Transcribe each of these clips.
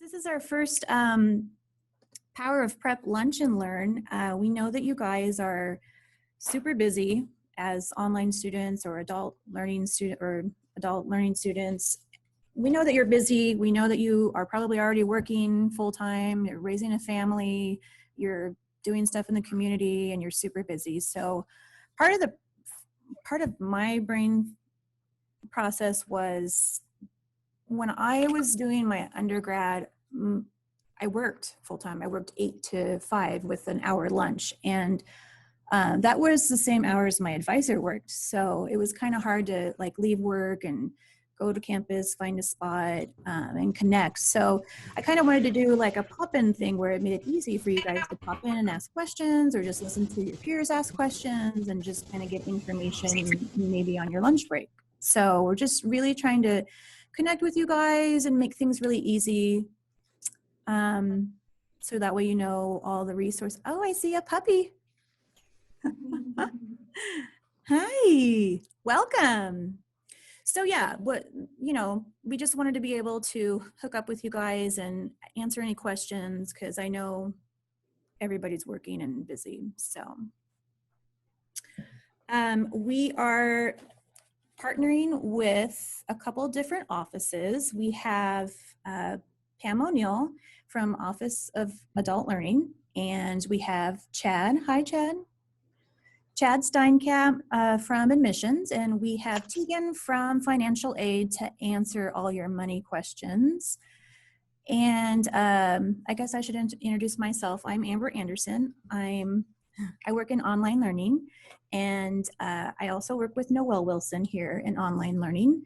This is our first Power of Prep Lunch and Learn. We know that you guys are super busy as online students or adult learning students. We know that you're busy. We know that you are probably already working full-time, you're raising a family, you're doing stuff in the community, and you're super busy. So part of my brain process was when I was doing my undergrad, I worked full-time. I worked 8 to 5 with an hour lunch, and that was the same hours my advisor worked. So it was kind of hard to like leave work and go to campus, find a spot, and connect. So I kind of wanted to do like a pop-in thing where it made it easy for you guys to pop in and ask questions, or just listen to your peers ask questions and just kind of get information maybe on your lunch break. So we're just really trying to connect with you guys and make things really easy. So that way you know all the resources. Oh, I see a puppy. Hi, welcome. So yeah, we just wanted to be able to hook up with you guys and answer any questions because I know everybody's working and busy. So we are partnering with a couple different offices. We have Pam O'Neill from Office of Adult Learning, and we have Chad. Hi, Chad. Chad Steinkamp from Admissions, and we have Tegan from Financial Aid to answer all your money questions. And I guess I should introduce myself. I'm Amber Anderson. I work in online learning, and I also work with Noelle Wilson here in online learning.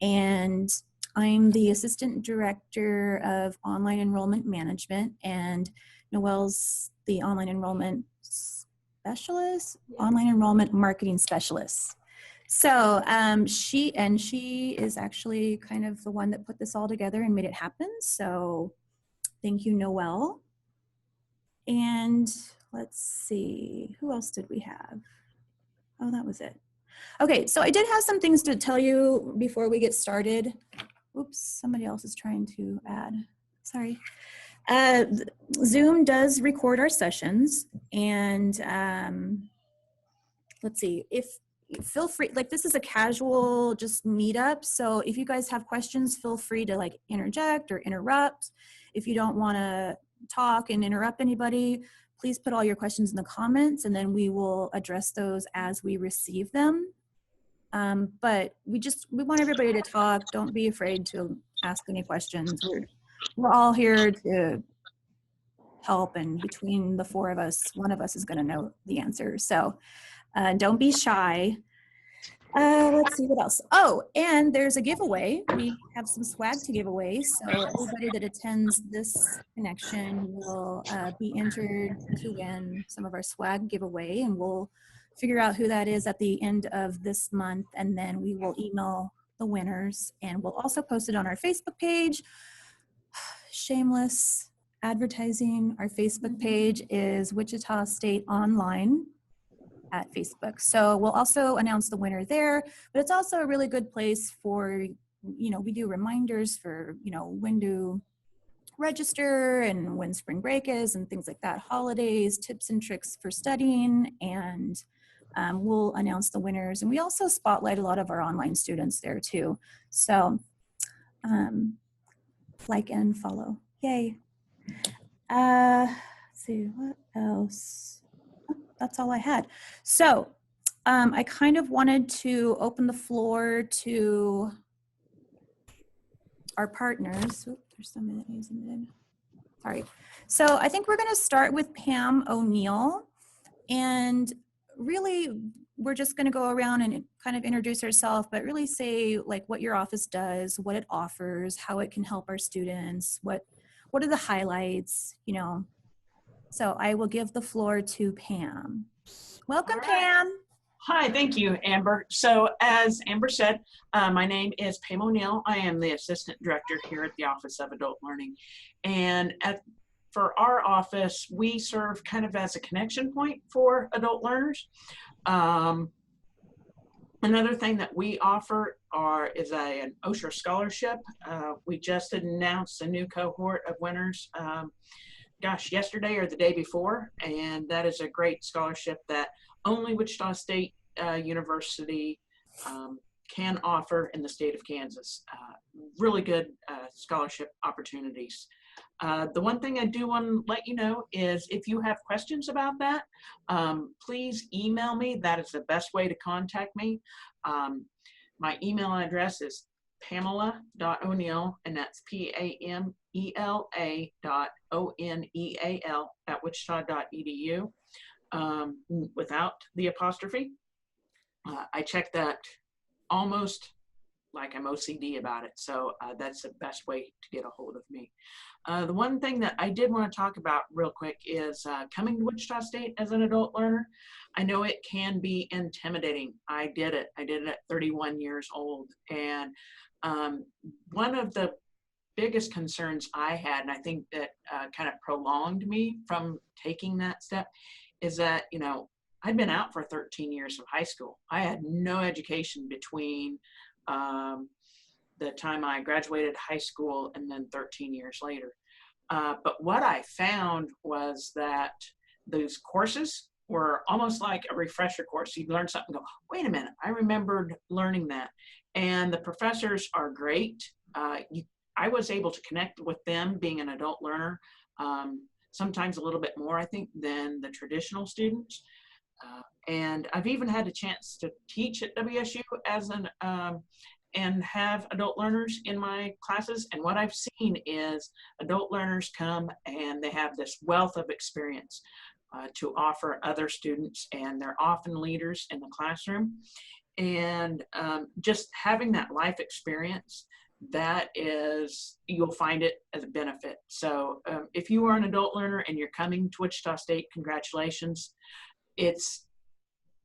And I'm the Assistant Director of Online Enrollment Management, and Noelle's the Online Enrollment Specialist, Online Enrollment Marketing Specialist. So she is actually kind of the one that put this all together and made it happen. So thank you, Noelle. And let's see, who else did we have? Oh, that was it. Okay, so I did have some things to tell you before we get started. Oops, somebody else is trying to add. Sorry. Zoom does record our sessions, and let's see, feel free, like this is a casual just meetup, so if you guys have questions, feel free to like interject or interrupt. If you don't want to talk and interrupt anybody, please put all your questions in the comments, and then we will address those as we receive them. But we want everybody to talk. Don't be afraid to ask any questions. We're all here to help, and between the 4 of us, one of us is going to know the answer. So don't be shy. Let's see what else. Oh, and there's a giveaway. We have some swag to give away. So everybody that attends this connection will be entered to win some of our swag giveaway, and we'll figure out who that is at the end of this month, and then we will email the winners, and we'll also post it on our Facebook page. Shameless advertising. Our Facebook page is Wichita State Online at Facebook. So we'll also announce the winner there, but it's also a really good place for, we do reminders for, when to register and when spring break is and things like that, holidays, tips and tricks for studying, and we'll announce the winners. And we also spotlight a lot of our online students there too. So like and follow. Yay. Let's see, what else? Oh, that's all I had. So I kind of wanted to open the floor to our partners. Oops, there's somebody that needs in. Sorry. So I think we're going to start with Pam O'Neill, and really we're just going to go around and kind of introduce ourselves, but really say like what your office does, what it offers, how it can help our students, what are the highlights, So I will give the floor to Pam. Welcome, right. Pam. Hi, thank you, Amber. So as Amber said, my name is Pam O'Neill. I am the Assistant Director here at the Office of Adult Learning. And for our office, we serve kind of as a connection point for adult learners. Another thing that we offer is an Osher Scholarship. We just announced a new cohort of winners, yesterday or the day before, and that is a great scholarship that only Wichita State University can offer in the state of Kansas. Really good scholarship opportunities. The one thing I do want to let you know is if you have questions about that, please email me. That is the best way to contact me. My email address is pamela.o'neal, and that's PAMELA.ONEAL @wichita.edu, without the apostrophe. I check that almost like I'm OCD about it. So that's the best way to get a hold of me. The one thing that I did want to talk about real quick is coming to Wichita State as an adult learner. I know it can be intimidating. I did it at 31 years old. And one of the biggest concerns I had, and I think that kind of prolonged me from taking that step, is that, I'd been out for 13 years of high school. I had no education between the time I graduated high school and then 13 years later. But what I found was that those courses were almost like a refresher course. You'd learn something and go, wait a minute, I remembered learning that. And the professors are great. I was able to connect with them being an adult learner, sometimes a little bit more, I think, than the traditional students. And I've even had a chance to teach at WSU and have adult learners in my classes. And what I've seen is adult learners come and they have this wealth of experience to offer other students, and they're often leaders in the classroom. And just having that life experience, that is, you'll find it as a benefit. So if you are an adult learner and you're coming to Wichita State, congratulations.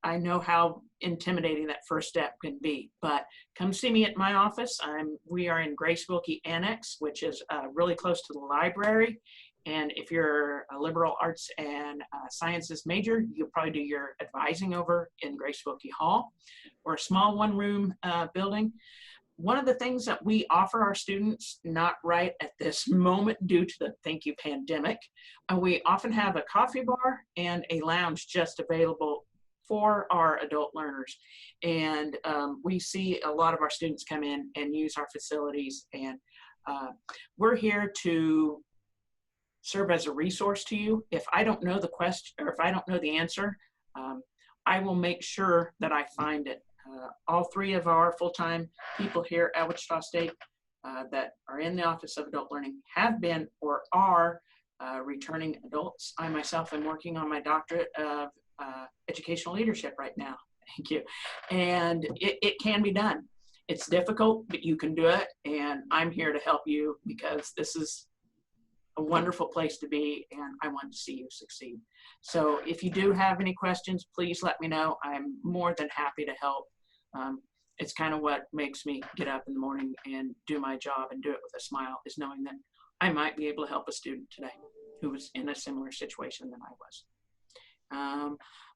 I know how intimidating that first step can be, but come see me at my office. We are in Grace Wilkie Annex, which is really close to the library. And if you're a liberal arts and sciences major, you'll probably do your advising over in Grace Wilkie Hall, or a small one-room building. One of the things that we offer our students, not right at this moment due to the thank you pandemic, we often have a coffee bar and a lounge just available for our adult learners. And we see a lot of our students come in and use our facilities, and we're here to serve as a resource to you. If I don't know the question, or if I don't know the answer, I will make sure that I find it. All three of our full-time people here at Wichita State that are in the Office of Adult Learning have been or are returning adults. I myself am working on my doctorate of educational leadership right now. Thank you. And it can be done. It's difficult, but you can do it. And I'm here to help you, because this is a wonderful place to be, and I want to see you succeed. So if you do have any questions, please let me know. I'm more than happy to help. It's kind of what makes me get up in the morning and do my job and do it with a smile, is knowing that I might be able to help a student today who was in a similar situation than I was.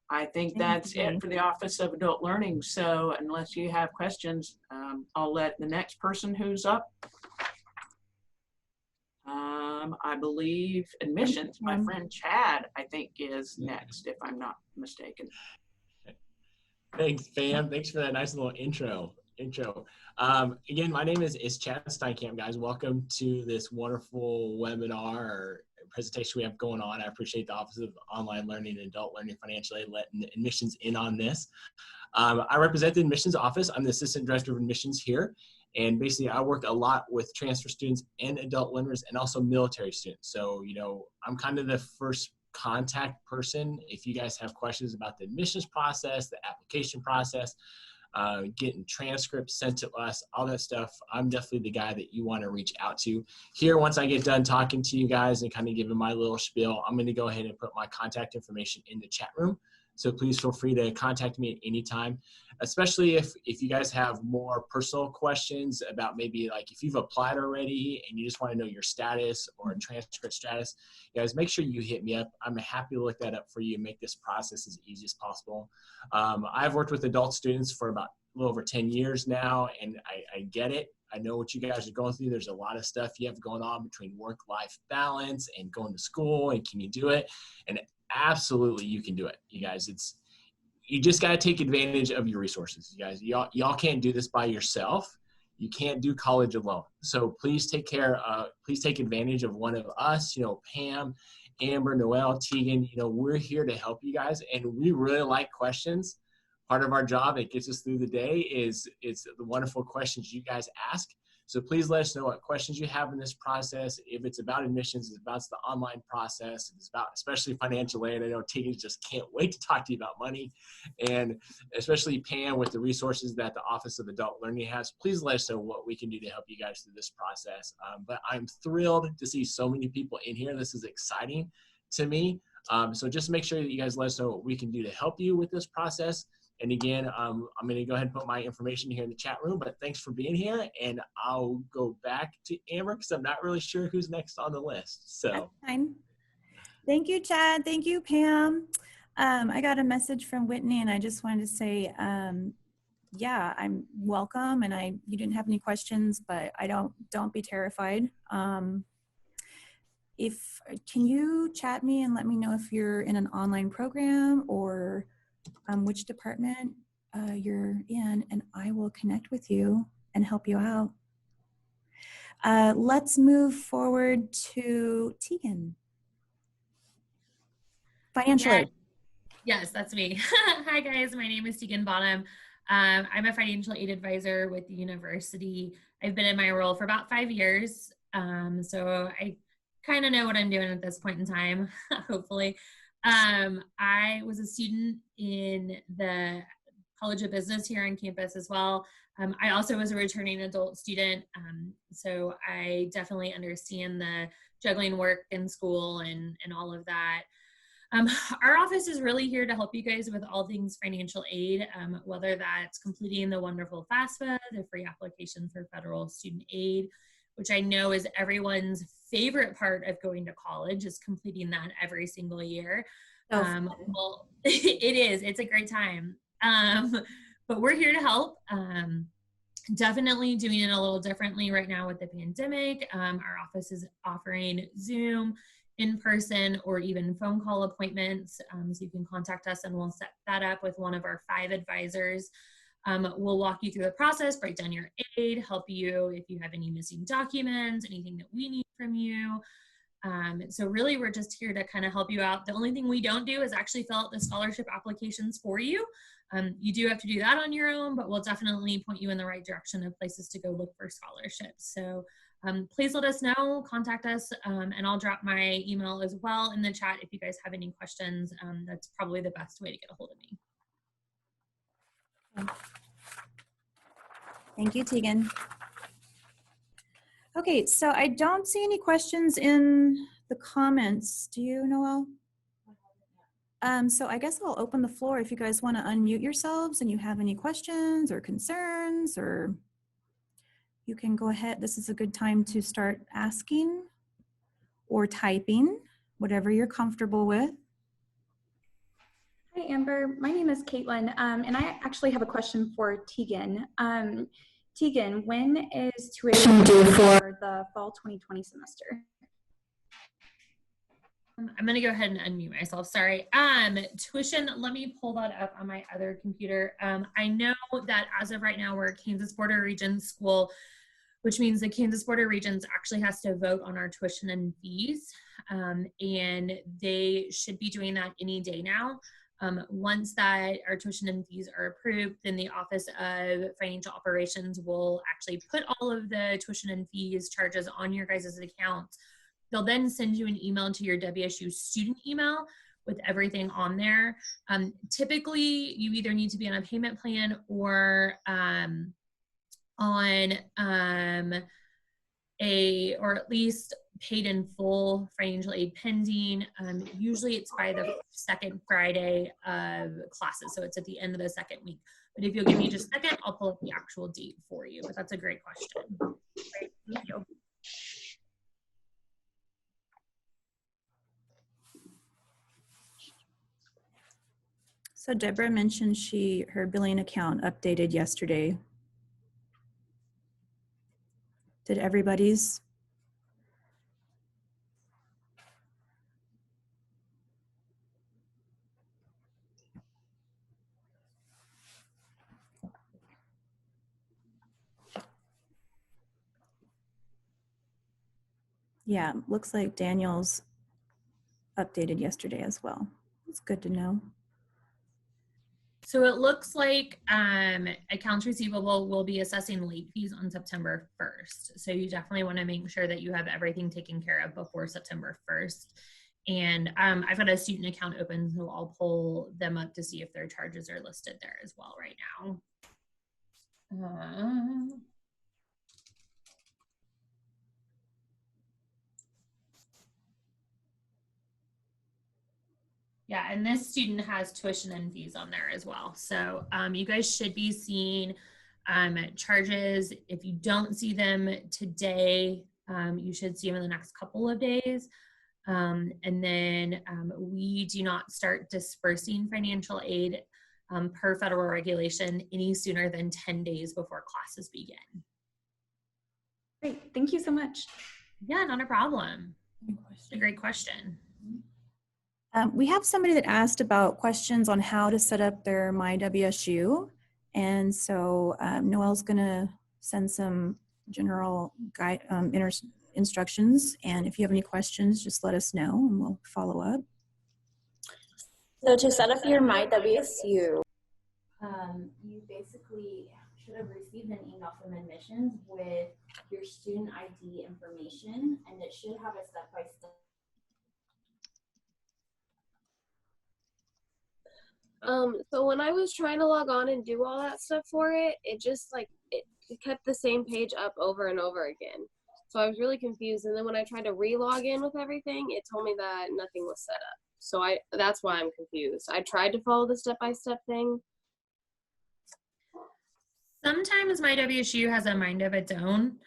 I think that's it for the Office of Adult Learning. So unless you have questions, I'll let the next person who's up. I believe admissions, my friend Chad, I think, is next, if I'm not mistaken. Thanks, Pam. Thanks for that nice little intro. Again, my name is Chad Steinkamp, guys. Welcome to this wonderful webinar or presentation we have going on. I appreciate the Office of Online Learning and Adult Learning Financial Aid letting admissions in on this. I represent the admissions office. I'm the Assistant Director of Admissions here. And basically, I work a lot with transfer students and adult learners, and also military students. So, I'm kind of the first contact person if you guys have questions about the admissions process, the application process, getting transcripts sent to us, all that stuff. I'm definitely the guy that you want to reach out to. Here, once I get done talking to you guys and kind of giving my little spiel, I'm going to go ahead and put my contact information in the chat room. So please feel free to contact me at any time, especially if you guys have more personal questions about maybe like if you've applied already and you just want to know your status or transcript status, you guys make sure you hit me up. I'm happy to look that up for you and make this process as easy as possible. I've worked with adult students for about a little over 10 years now, and I get it. I know what you guys are going through. There's a lot of stuff you have going on between work-life balance and going to school, and can you do it? And absolutely you can do it, you guys. You just got to take advantage of your resources, you guys. Y'all can't do this by yourself. You can't do college alone. So please take advantage of one of us, Pam, Amber, Noelle, Tegan. We're here to help you guys, and we really like questions. Part of our job that gets us through the day is the wonderful questions you guys ask. So please let us know what questions you have in this process. If it's about admissions, it's about the online process, it's about especially financial aid. I know Tegan just can't wait to talk to you about money, and especially Pam with the resources that the Office of Adult Learning has. Please let us know what we can do to help you guys through this process. But I'm thrilled to see so many people in here. This is exciting to me. So just make sure that you guys let us know what we can do to help you with this process. And again, I'm going to go ahead and put my information here in the chat room, but thanks for being here. And I'll go back to Amber because I'm not really sure who's next on the list. So that's fine. Thank you, Chad. Thank you, Pam. I got a message from Whitney, and I just wanted to say, yeah, I'm welcome. And you didn't have any questions, but don't be terrified. Can you chat me and let me know if you're in an online program or which department you're in, and I will connect with you and help you out. Let's move forward to Tegan. Financial aid. Yes, that's me. Hi guys, my name is Tegan Bonham. I'm a financial aid advisor with the university. I've been in my role for about 5 years, so I kind of know what I'm doing at this point in time, hopefully. I was a student in the College of Business here on campus as well. I also was a returning adult student, so I definitely understand the juggling work and school and all of that. Our office is really here to help you guys with all things financial aid, whether that's completing the wonderful FAFSA, the free application for federal student aid, which I know is everyone's favorite part of going to college, is completing that every single year. Well, it is. It's a great time. But we're here to help. Definitely doing it a little differently right now with the pandemic. Our office is offering Zoom, in-person, or even phone call appointments. So you can contact us and we'll set that up with one of our 5 advisors. We'll walk you through the process, break down your aid, help you if you have any missing documents, anything that we need from you. So really, we're just here to kind of help you out. The only thing we don't do is actually fill out the scholarship applications for you. You do have to do that on your own, but we'll definitely point you in the right direction of places to go look for scholarships. So please let us know, contact us, and I'll drop my email as well in the chat if you guys have any questions. That's probably the best way to get a hold of me. Thank you, Tegan. Okay, so I don't see any questions in the comments. Do you, Noelle? So I guess I'll open the floor if you guys want to unmute yourselves and you have any questions or concerns, or you can go ahead. This is a good time to start asking or typing, whatever you're comfortable with. Hi, Amber. My name is Caitlin, and I actually have a question for Tegan. Tegan, when is tuition due for the fall 2020 semester? I'm going to go ahead and unmute myself. Sorry. Tuition, let me pull that up on my other computer. I know that as of right now, we're a Kansas Board of Regents school, which means the Kansas Board of Regents actually has to vote on our tuition and fees, and they should be doing that any day now. Once that our tuition and fees are approved, then the Office of Financial Operations will actually put all of the tuition and fees charges on your guys' account. They'll then send you an email to your WSU student email with everything on there. Typically, you either need to be on a payment plan or on or at least paid in full financial aid pending. Usually it's by the second Friday of classes, so it's at the end of the second week. But if you'll give me just a second, I'll pull up the actual date for you. But that's a great question. Great, thank you. So Deborah mentioned her billing account updated yesterday. Did everybody's? Yeah, looks like Daniel's updated yesterday as well. It's good to know. So it looks like accounts receivable will be assessing late fees on September 1st. So you definitely want to make sure that you have everything taken care of before September 1st. And I've got a student account open, so I'll pull them up to see if their charges are listed there as well right now. Yeah, and this student has tuition and fees on there as well. So you guys should be seeing charges. If you don't see them today, you should see them in the next couple of days. And then we do not start dispersing financial aid per federal regulation any sooner than 10 days before classes begin. Great, thank you so much. Yeah, not a problem. It's a great question. We have somebody that asked about questions on how to set up their My WSU. And so Noelle's gonna send some general guide, instructions. And if you have any questions, just let us know and we'll follow up. So to set up your My WSU, you basically should have received an email from admissions with your student ID information, and it should have a step-by-step. So when I was trying to log on and do all that stuff for it, it just like, it kept the same page up over and over again. So I was really confused. And then when I tried to re-log in with everything, it told me that nothing was set up. So that's why I'm confused. I tried to follow the step-by-step thing. Sometimes My WSU has a mind of its own.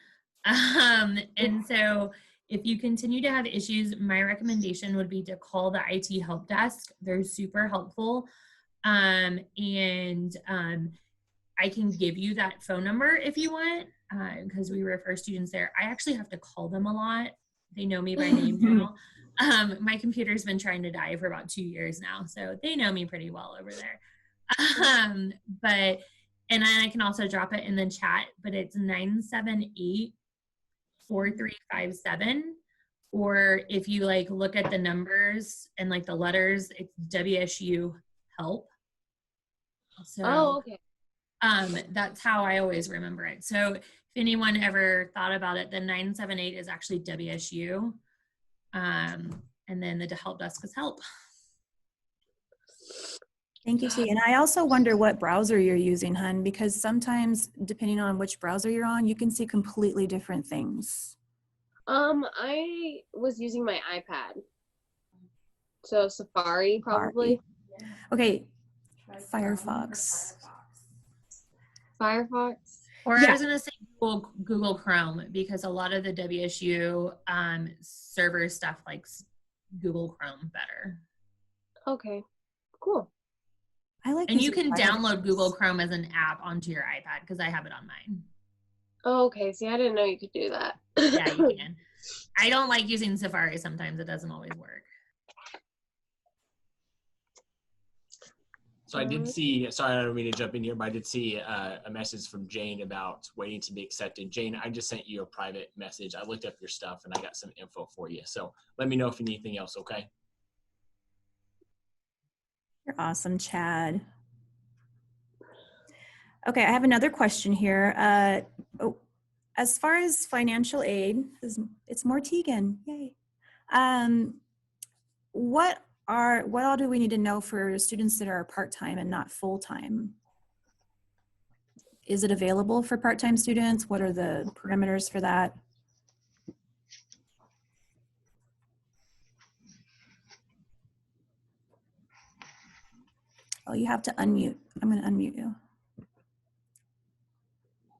And so if you continue to have issues, my recommendation would be to call the IT help desk. They're super helpful. I can give you that phone number if you want, because we refer students there. I actually have to call them a lot. They know me by name now. My computer's been trying to die for about 2 years now, so they know me pretty well over there. And then I can also drop it in the chat, but it's 978-4357. Or if you like look at the numbers and like the letters, it's WSU help. So, Oh, okay. That's how I always remember it. So if anyone ever thought about it, the 978 is actually WSU. And then the help desk is help. Thank you, T. And I also wonder what browser you're using, hun, because sometimes depending on which browser you're on, you can see completely different things. I was using my iPad. So Safari probably. Okay, Firefox. Firefox. Or Yeah. I was going to say Google Chrome, because a lot of the WSU server stuff likes Google Chrome better. Okay, cool. I like. And you using can Firefox. download Google Chrome as an app onto your iPad, because I have it on mine. Oh, okay, see, I didn't know you could do that. Yeah, you can. I don't like using Safari sometimes. It doesn't always work. So I did see, sorry, I don't mean to jump in here, but I did see a message from Jane about waiting to be accepted. Jane, I just sent you a private message. I looked up your stuff and I got some info for you. So let me know if you need anything else, okay? You're awesome, Chad. Okay, I have another question here. As far as financial aid, it's more Tegan, yay. What all do we need to know for students that are part-time and not full-time? Is it available for part-time students? What are the parameters for that? Oh, you have to unmute. I'm going to unmute you.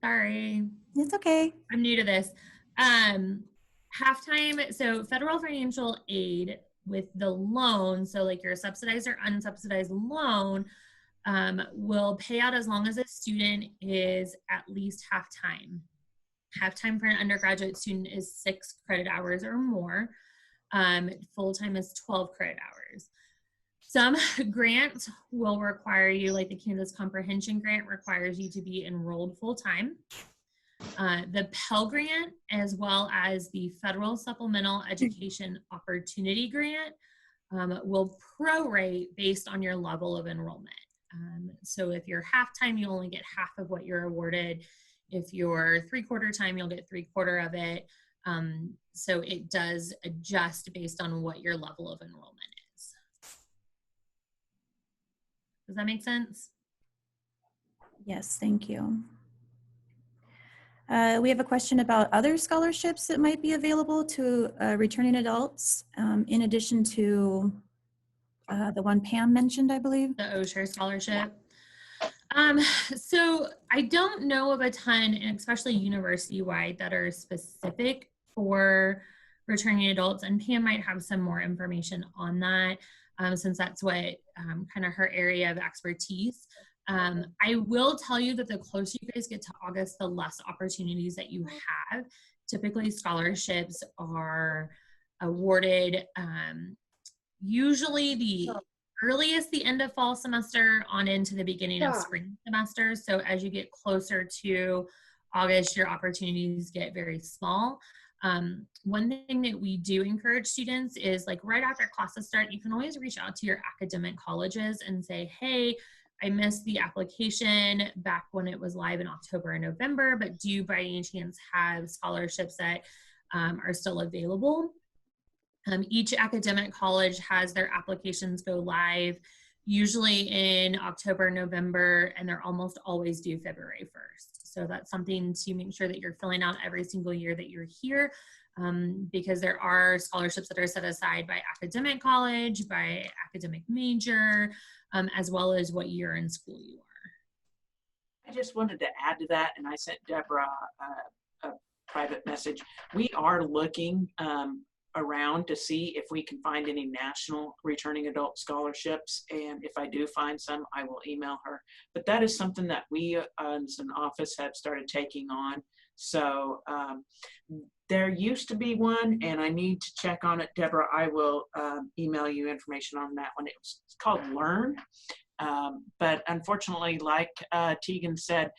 Sorry. It's okay. I'm new to this. Halftime, so federal financial aid with the loan, so like your subsidized or unsubsidized loan, will pay out as long as a student is at least half-time. Half-time for an undergraduate student is 6 credit hours or more. Full-time is 12 credit hours. Some grants will require you, like the Kansas Comprehension Grant requires you to be enrolled full-time. The Pell Grant, as well as the Federal Supplemental Education Opportunity Grant, will prorate based on your level of enrollment. So if you're half-time, you only get half of what you're awarded. If you're 3/4 time, you'll get 3/4 of it. So it does adjust based on what your level of enrollment is. Does that make sense? Yes, thank you. We have a question about other scholarships that might be available to returning adults, in addition to the one Pam mentioned, I believe. The Osher Scholarship. So I don't know of a ton, and especially university-wide, that are specific for returning adults, and Pam might have some more information on that, since that's what kind of her area of expertise. I will tell you that the closer you guys get to August, the less opportunities that you have. Typically, scholarships are awarded usually the earliest the end of fall semester on into the beginning of spring semester. So as you get closer to August, your opportunities get very small. One thing that we do encourage students is, like, right after classes start, you can always reach out to your academic colleges and say, hey, I missed the application back when it was live in October and November, but do you by any chance have scholarships that are still available? Each academic college has their applications go live usually in October, November, and they're almost always due February 1st. So that's something to make sure that you're filling out every single year that you're here, because there are scholarships that are set aside by academic college, by academic major, as well as what year in school you are. I just wanted to add to that, and I sent Deborah a private message. We are looking around to see if we can find any national returning adult scholarships, and if I do find some, I will email her. But that is something that we as an office have started taking on. So there used to be one, and I need to check on it. Deborah, I will email you information on that one. It's called Learn. But unfortunately, like Tegan said,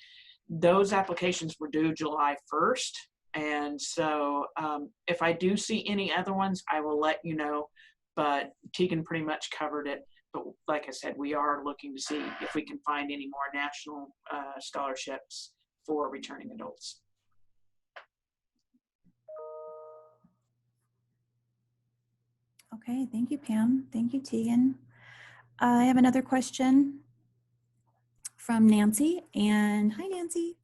those applications were due July 1st. And so if I do see any other ones, I will let you know. But Tegan pretty much covered it. But like I said, we are looking to see if we can find any more national scholarships for returning adults. Okay, thank you, Pam. Thank you, Tegan. I have another question from Nancy, and hi, Nancy.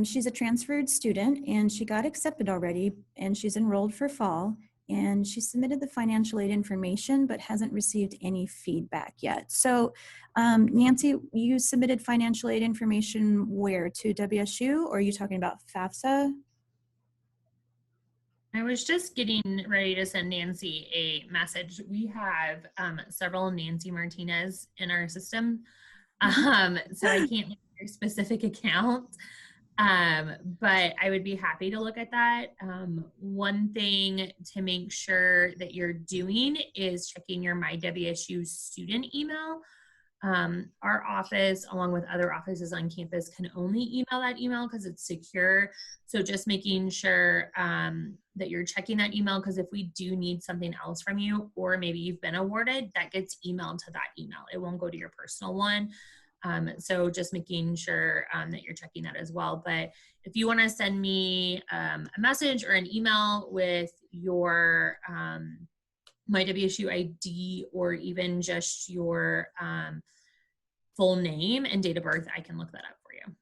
She's a transferred student, and she got accepted already, and she's enrolled for fall, and she submitted the financial aid information, but hasn't received any feedback yet. So, Nancy, you submitted financial aid information where? To WSU, or are you talking about FAFSA? I was just getting ready to send Nancy a message. We have several Nancy Martinez in our system, so I can't look at your specific account, but I would be happy to look at that. One thing to make sure that you're doing is checking your My WSU student email. Our office, along with other offices on campus, can only email that email because it's secure. So just making sure that you're checking that email, because if we do need something else from you, or maybe you've been awarded, that gets emailed to that email. It won't go to your personal one. So just making sure that you're checking that as well. But if you want to send me a message or an email with your My WSU ID, or even just your full name and date of birth, I can look that up for you.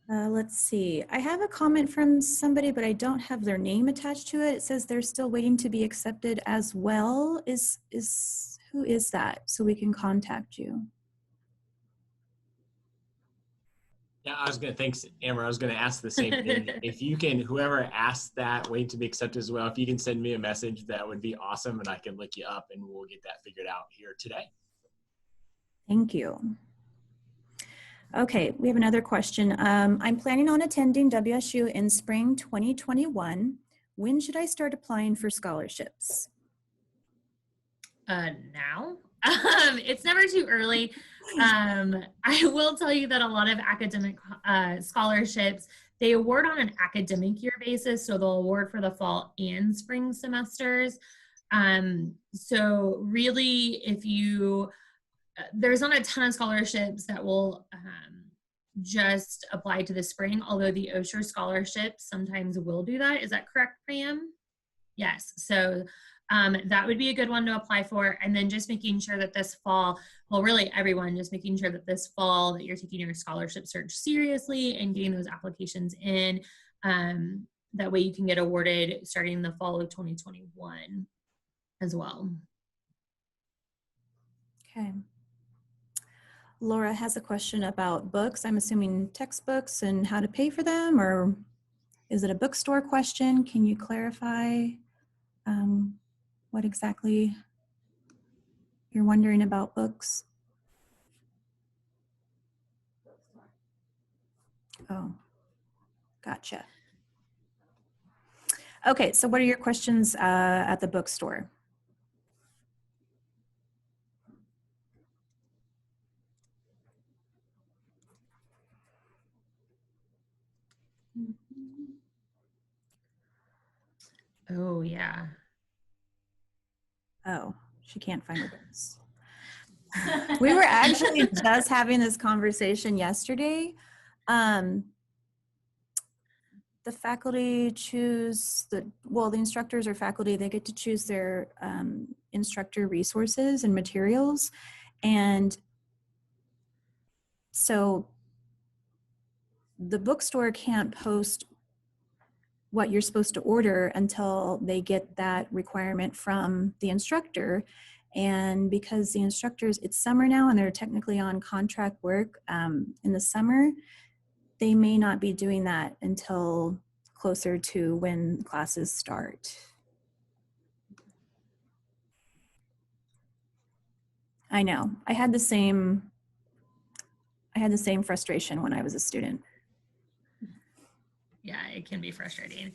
Let's see. I have a comment from somebody, but I don't have their name attached to it. It says they're still waiting to be accepted as well. Who is that? So we can contact you. Yeah, thanks, Amber. I was gonna ask the same thing. If you can, whoever asked that, wait to be accepted as well. If you can send me a message, that would be awesome, and I can look you up, and we'll get that figured out here today. Thank you. Okay, we have another question. I'm planning on attending WSU in spring 2021. When should I start applying for scholarships? Now. It's never too early. I will tell you that a lot of academic scholarships, they award on an academic year basis, so they'll award for the fall and spring semesters. So really, if you, there's not a ton of scholarships that will just apply to the spring, although the Osher Scholarship sometimes will do that. Is that correct, Priam? Yes. So that would be a good one to apply for. And then just making sure that this fall, well, really everyone, just making sure that this fall that you're taking your scholarship search seriously and getting those applications in. That way you can get awarded starting the fall of 2021 as well. Okay. Laura has a question about books. I'm assuming textbooks and how to pay for them, or is it a bookstore question? Can you clarify what exactly you're wondering about books? Oh, gotcha. Okay, so what are your questions at the bookstore? Oh, yeah. Oh, she can't find her books. We were actually just having this conversation yesterday. The faculty choose the instructors or faculty, they get to choose their instructor resources and materials. And so the bookstore can't post what you're supposed to order until they get that requirement from the instructor. And because the instructors, it's summer now and they're technically on contract work in the summer, they may not be doing that until closer to when classes start. I know, I had the same frustration when I was a student. Yeah, it can be frustrating.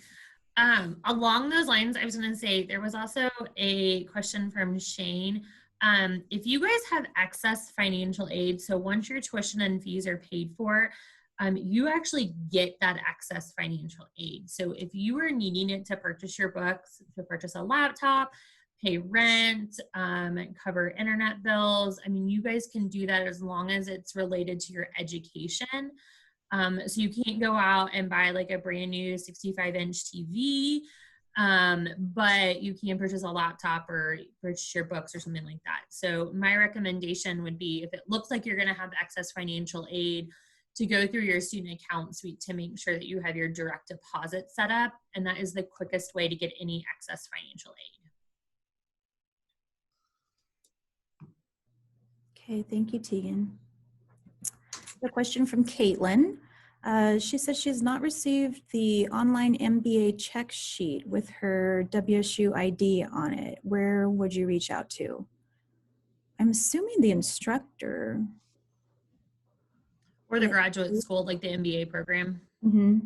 Along those lines, I was going to say there was also a question from Shane. If you guys have excess financial aid, so once your tuition and fees are paid for, you actually get that excess financial aid. So if you are needing it to purchase your books, to purchase a laptop, pay rent, cover internet bills, I mean, you guys can do that as long as it's related to your education. So you can't go out and buy like a brand new 65-inch TV, but you can purchase a laptop or purchase your books or something like that. So my recommendation would be, if it looks like you're going to have excess financial aid, to go through your student account suite to make sure that you have your direct deposit set up. And that is the quickest way to get any excess financial aid. Okay, thank you, Tegan. A question from Caitlin. She says she's not received the online MBA check sheet with her WSU ID on it. Where would you reach out to? I'm assuming the instructor. Or the graduate school, like the MBA program. Mm-hmm.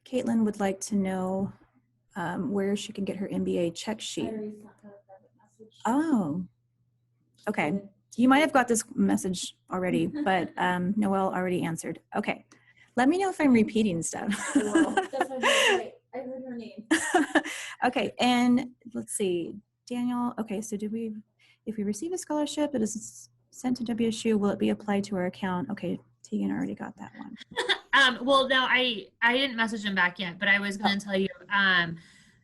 Caitlin would like to know where she can get her MBA check sheet. Oh, okay. You might have got this message already, but Noelle already answered. Okay. Let me know if I'm repeating stuff. I heard her name. Okay, and let's see. Daniel, okay, so if we receive a scholarship, it is sent to WSU, will it be applied to our account? Okay, Tegan already got that one. Well, no, I didn't message him back yet, but I was going to tell you,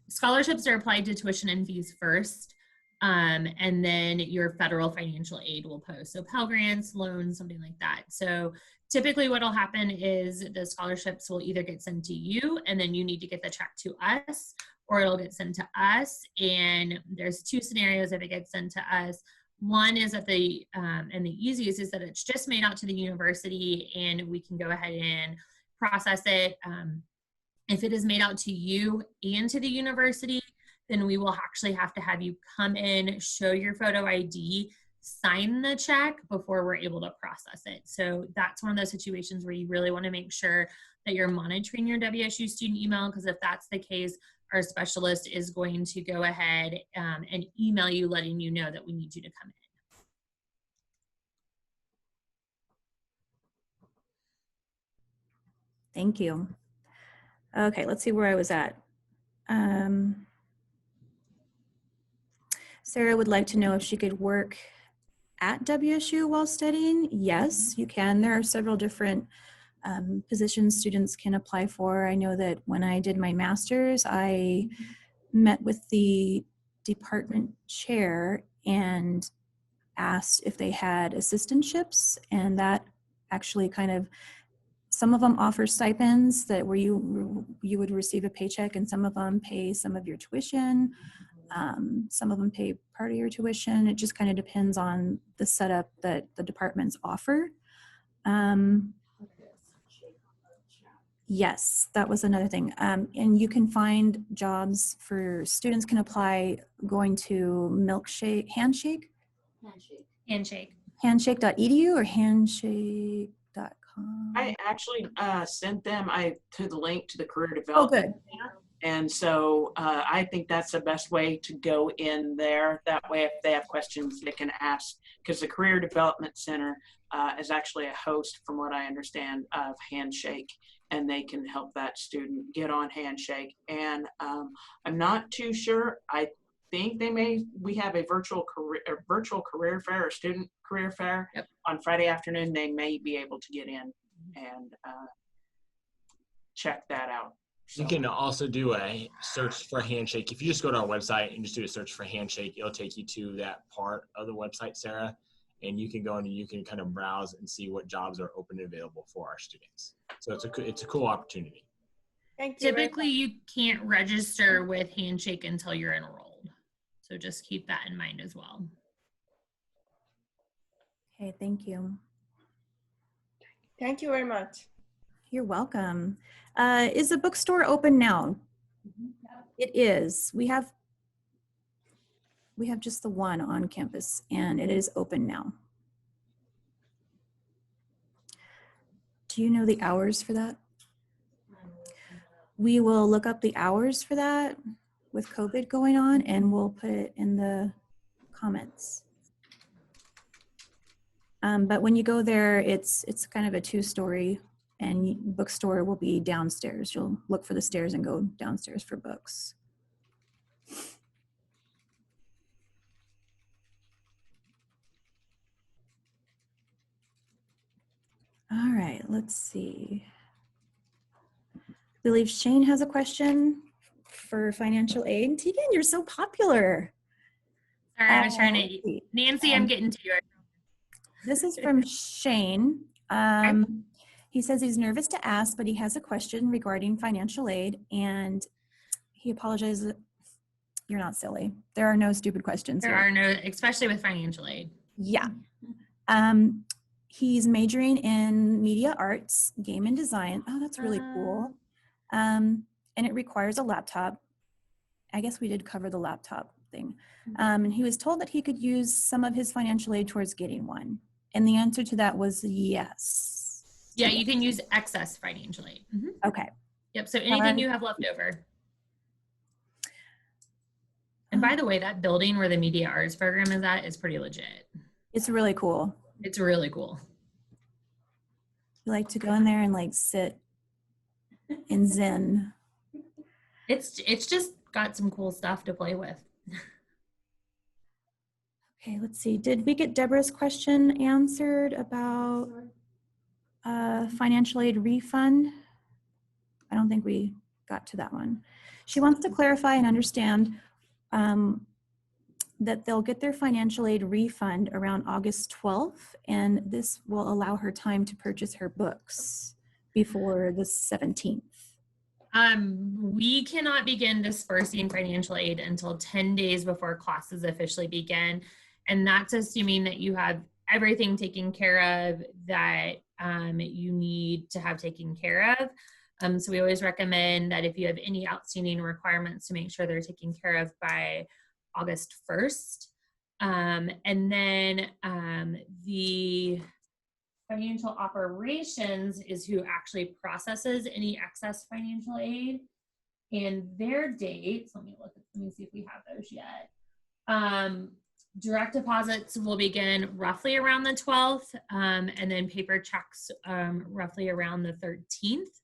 scholarships are applied to tuition and fees first. And then your federal financial aid will post. So Pell Grants, loans, something like that. So typically what will happen is the scholarships will either get sent to you and then you need to get the check to us, or it'll get sent to us. And there's two scenarios if it gets sent to us. One is that and the easiest is that it's just made out to the university and we can go ahead and process it. If it is made out to you and to the university, then we will actually have to have you come in, show your photo ID, sign the check before we're able to process it. So that's one of those situations where you really want to make sure that you're monitoring your WSU student email, because if that's the case, our specialist is going to go ahead and email you letting you know that we need you to come in. Thank you. Okay, let's see where I was at. Sarah would like to know if she could work at WSU while studying. Yes, you can. There are several different positions students can apply for. I know that when I did my master's, I met with the department chair and asked if they had assistantships, and that actually kind of, some of them offer stipends that where you would receive a paycheck, and some of them pay some of your tuition. Some of them pay part of your tuition. It just kind of depends on the setup that the departments offer. Yes, that was another thing. And you can find jobs for students can apply going to handshake.edu or handshake.com. I actually sent them to the link to the career development center. And so I think that's the best way to go in there. That way, if they have questions, they can ask, because the Career Development Center is actually a host, from what I understand, of Handshake, and they can help that student get on Handshake. And I'm not too sure. I think we have a virtual career fair or student career fair on Friday afternoon. They may be able to get in and check that out. You can also do a search for Handshake. If you just go to our website and just do a search for Handshake, it'll take you to that part of the website, Sarah, and you can go in and you can kind of browse and see what jobs are open and available for our students. So it's a cool opportunity. Thank you. Typically, you can't register with Handshake until you're enrolled. So just keep that in mind as well. Okay, thank you. Thank you very much. You're welcome. Is the bookstore open now? It is. We have just the one on campus, and it is open now. Do you know the hours for that? We will look up the hours for that with COVID going on, and we'll put it in the comments. But when you go there, it's kind of a two-story, and bookstore will be downstairs. You'll look for the stairs and go downstairs for books. All right, let's see. I believe Shane has a question for financial aid. Tegan, you're so popular. Sorry, I was trying to, Nancy, I'm getting to you. This is from Shane. He says he's nervous to ask, but he has a question regarding financial aid, and he apologizes. You're not silly. There are no stupid questions There are no, especially with financial aid. Yeah. He's majoring in media arts, game and design. Oh, that's really cool. And it requires a laptop. I guess we did cover the laptop thing. And he was told that he could use some of his financial aid towards getting one. And the answer to that was yes. Yeah, you can use excess financial aid. Okay. Yep, so anything you have left over. And by the way, that building where the media arts program is at is pretty legit. It's really cool. It's really cool. You like to go in there and like sit in zen. It's just got some cool stuff to play with. Okay, let's see. Did we get Deborah's question answered about financial aid refund? I don't think we got to that one. She wants to clarify and understand that they'll get their financial aid refund around August 12th, and this will allow her time to purchase her books before the 17th. We cannot begin dispersing financial aid until 10 days before classes officially begin. And that's assuming that you have everything taken care of that you need to have taken care of. So we always recommend that if you have any outstanding requirements, to make sure they're taken care of by August 1st. And then the financial operations is who actually processes any excess financial aid, and their dates, let me see if we have those yet. Direct deposits will begin roughly around the 12th, and then paper checks roughly around the 13th.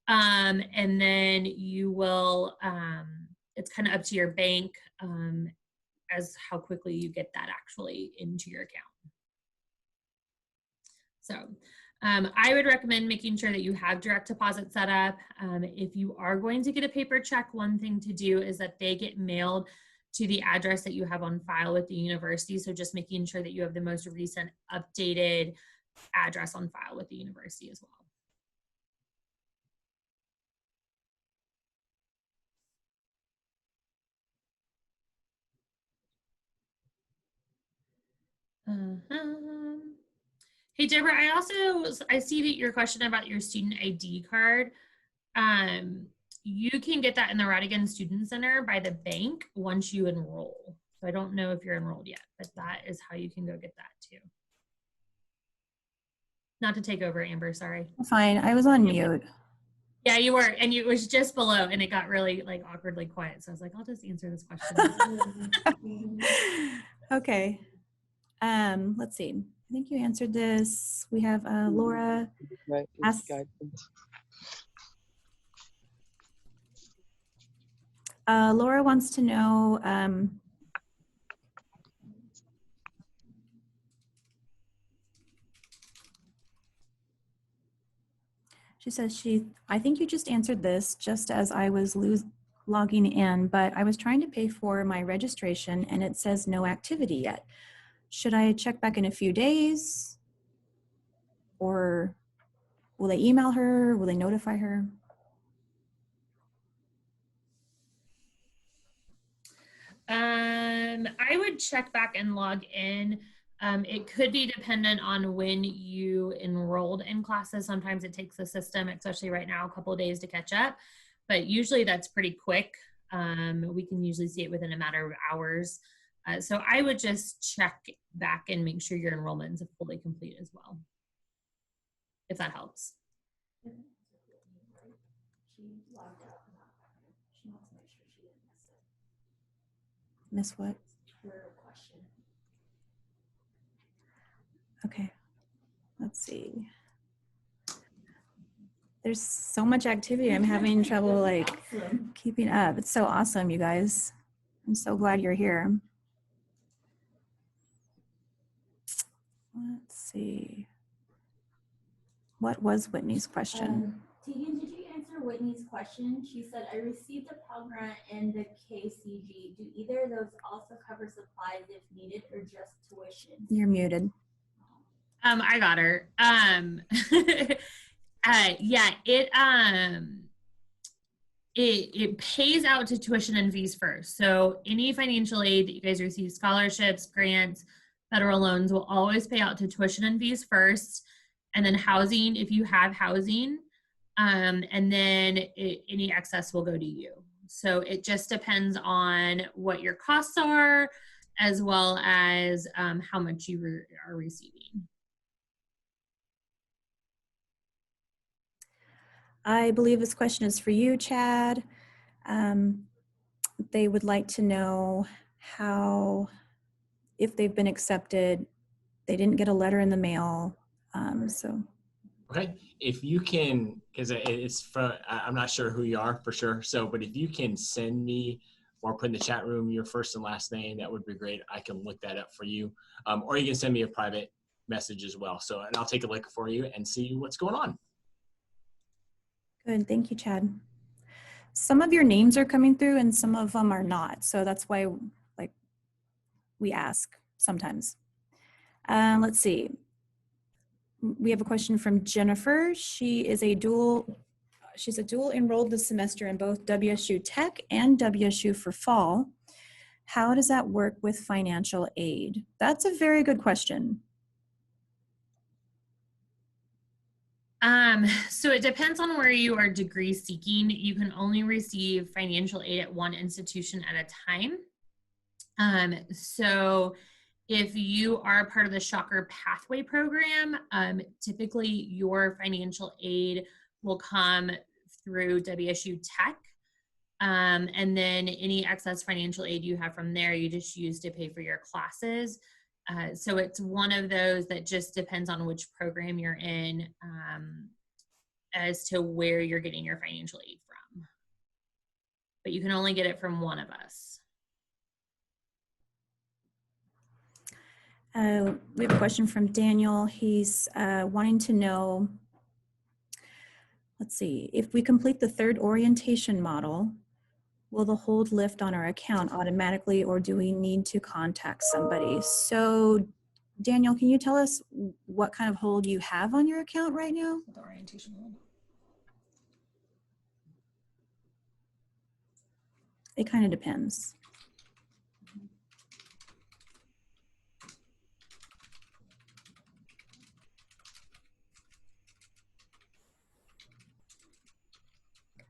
And then you will, it's kind of up to your bank as how quickly you get that actually into your account. So I would recommend making sure that you have direct deposit set up. If you are going to get a paper check, one thing to do is that they get mailed to the address that you have on file with the university. So just making sure that you have the most recent updated address on file with the university as well. Hey, Deborah, I see that your question about your student ID card, you can get that in the Radigan Student Center by the bank once you enroll. So I don't know if you're enrolled yet, but that is how you can go get that too. Not to take over, Amber, sorry. Fine, I was on mute. Yeah, you were, and it was just below, and it got really like awkwardly quiet. So I was like, I'll just answer this question. Okay. Let's see. I think you answered this. We have Laura. Laura wants to know, she says I think you just answered this just as I was logging in, but I was trying to pay for my registration and it says no activity yet. Should I check back in a few days? Or will they email her? Will they notify her? I would check back and log in. It could be dependent on when you enrolled in classes. Sometimes it takes the system, especially right now, a couple of days to catch up, but usually that's pretty quick. We can usually see it within a matter of hours. So I would just check back and make sure your enrollment is fully complete as well, if that helps. Miss what? Okay, let's see. There's so much activity. I'm having trouble like keeping up. It's so awesome, you guys. I'm so glad you're here. Let's see. What was Whitney's question? Tegan, did you answer Whitney's question? She said, I received the Pell Grant and the KCG. Do either of those also cover supplies if needed or just tuition? You're muted. I got her. Yeah, it pays out to tuition and fees first. So any financial aid that you guys receive, scholarships, grants, federal loans, will always pay out to tuition and fees first, and then housing if you have housing, and then any excess will go to you. So it just depends on what your costs are, as well as how much you are receiving. I believe this question is for you, Chad. They would like to know if they've been accepted. They didn't get a letter in the mail. Okay, if you can, because it's from, I'm not sure who you are for sure. So, but if you can send me or put in the chat room your first and last name, that would be great. I can look that up for you. Or you can send me a private message as well. So, and I'll take a look for you and see what's going on. Good, thank you, Chad. Some of your names are coming through and some of them are not. So that's why, like, we ask sometimes. Let's see. We have a question from Jennifer. She's a dual enrolled this semester in both WSU Tech and WSU for fall. How does that work with financial aid? That's a very good question. So it depends on where you are degree seeking. You can only receive financial aid at one institution at a time. So if you are part of the Shocker Pathway program, typically your financial aid will come through WSU Tech. And then any excess financial aid you have from there, you just use to pay for your classes. So it's one of those that just depends on which program you're in as to where you're getting your financial aid from. But you can only get it from one of us. We have a question from Daniel. He's wanting to know, let's see, if we complete the third orientation model, will the hold lift on our account automatically, or do we need to contact somebody? So Daniel, can you tell us what kind of hold you have on your account right now? The orientation hold. It kind of depends.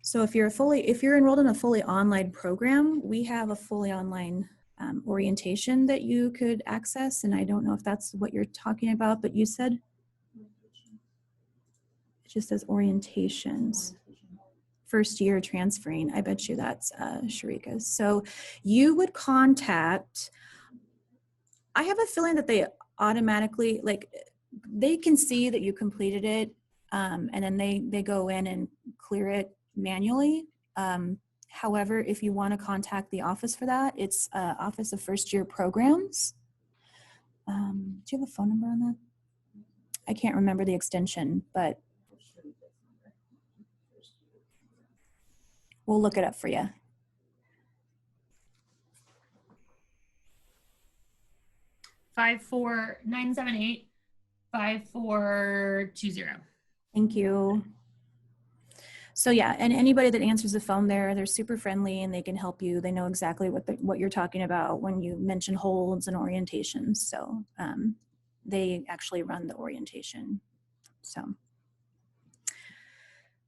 So if you're enrolled in a fully online program, we have a fully online orientation that you could access. And I don't know if that's what you're talking about, but you said it just says orientations. First year transferring. I bet you that's Sharika's. So you would contact, I have a feeling that they automatically, like, they can see that you completed it, and then they go in and clear it manually. However, if you want to contact the office for that, it's Office of First Year Programs. Do you have a phone number on that? I can't remember the extension, but we'll look it up for you. Five 978-5420. Thank you. So yeah, and anybody that answers the phone there, they're super friendly and they can help you. They know exactly what you're talking about when you mention holds and orientations. So they actually run the orientation. So,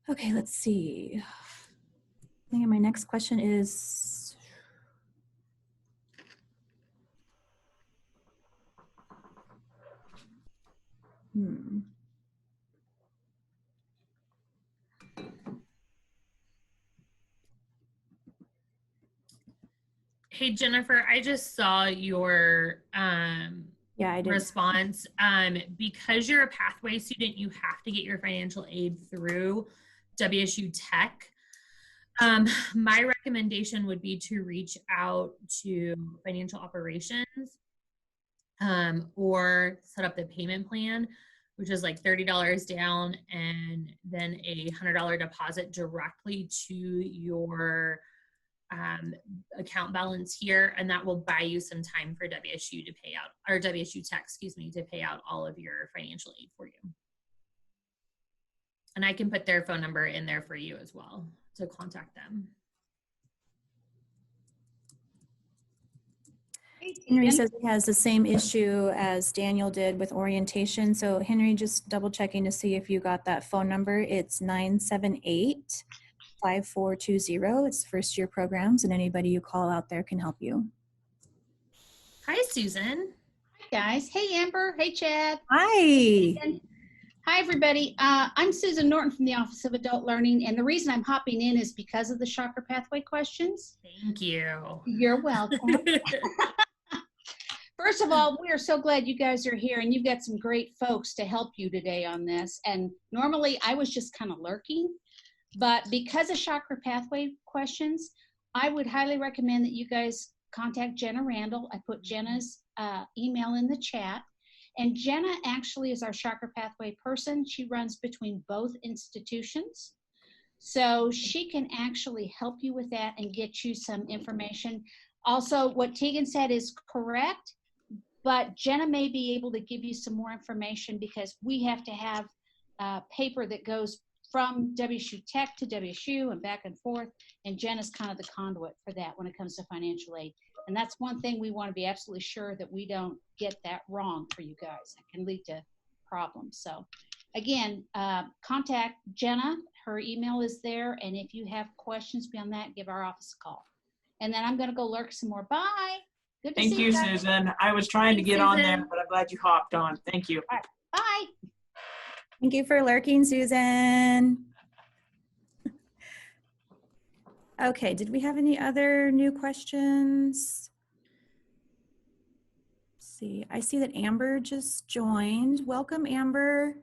okay, let's see. I think my next question is, Hey, Jennifer, I just saw your yeah, I did. response. Because you're a pathway student, you have to get your financial aid through WSU Tech. My recommendation would be to reach out to financial operations or set up the payment plan, which is like $30 down and then a $100 deposit directly to your account balance here, and that will buy you some time for WSU to pay out, or WSU Tech, excuse me, to pay out all of your financial aid for you. And I can put their phone number in there for you as well to contact them. Henry says he has the same issue as Daniel did with orientation. So Henry, just double checking to see if you got that phone number. It's 978-5420. It's first year programs, and anybody you call out there can help you. Hi, Susan. Hi, guys. Hey, Amber. Hey, Chad. Hi. Hi, everybody. I'm Susan Norton from the Office of Adult Learning, and the reason I'm hopping in is because of the Shocker Pathway questions. Thank you. You're welcome. First of all, we are so glad you guys are here, and you've got some great folks to help you today on this. And normally I was just kind of lurking, but because of Shocker Pathway questions, I would highly recommend that you guys contact Jenna Randall. I put Jenna's email in the chat. And Jenna actually is our Shocker Pathway person. She runs between both institutions. So she can actually help you with that and get you some information. Also, what Tegan said is correct, but Jenna may be able to give you some more information because we have to have paper that goes from WSU Tech to WSU and back and forth, and Jenna's kind of the conduit for that when it comes to financial aid. And that's one thing we want to be absolutely sure that we don't get that wrong for you guys. It can lead to problems. So again, contact Jenna. Her email is there, and if you have questions beyond that, give our office a call. And then I'm going to go lurk some more. Bye. Good to Thank see you, guys. Susan. I was trying to Thanks, get on there, Susan. but I'm glad you hopped on. Thank you. All right. Bye. Thank you for lurking, Susan. Okay, did we have any other new questions? Let's see, I see that Amber just joined. Welcome, Amber.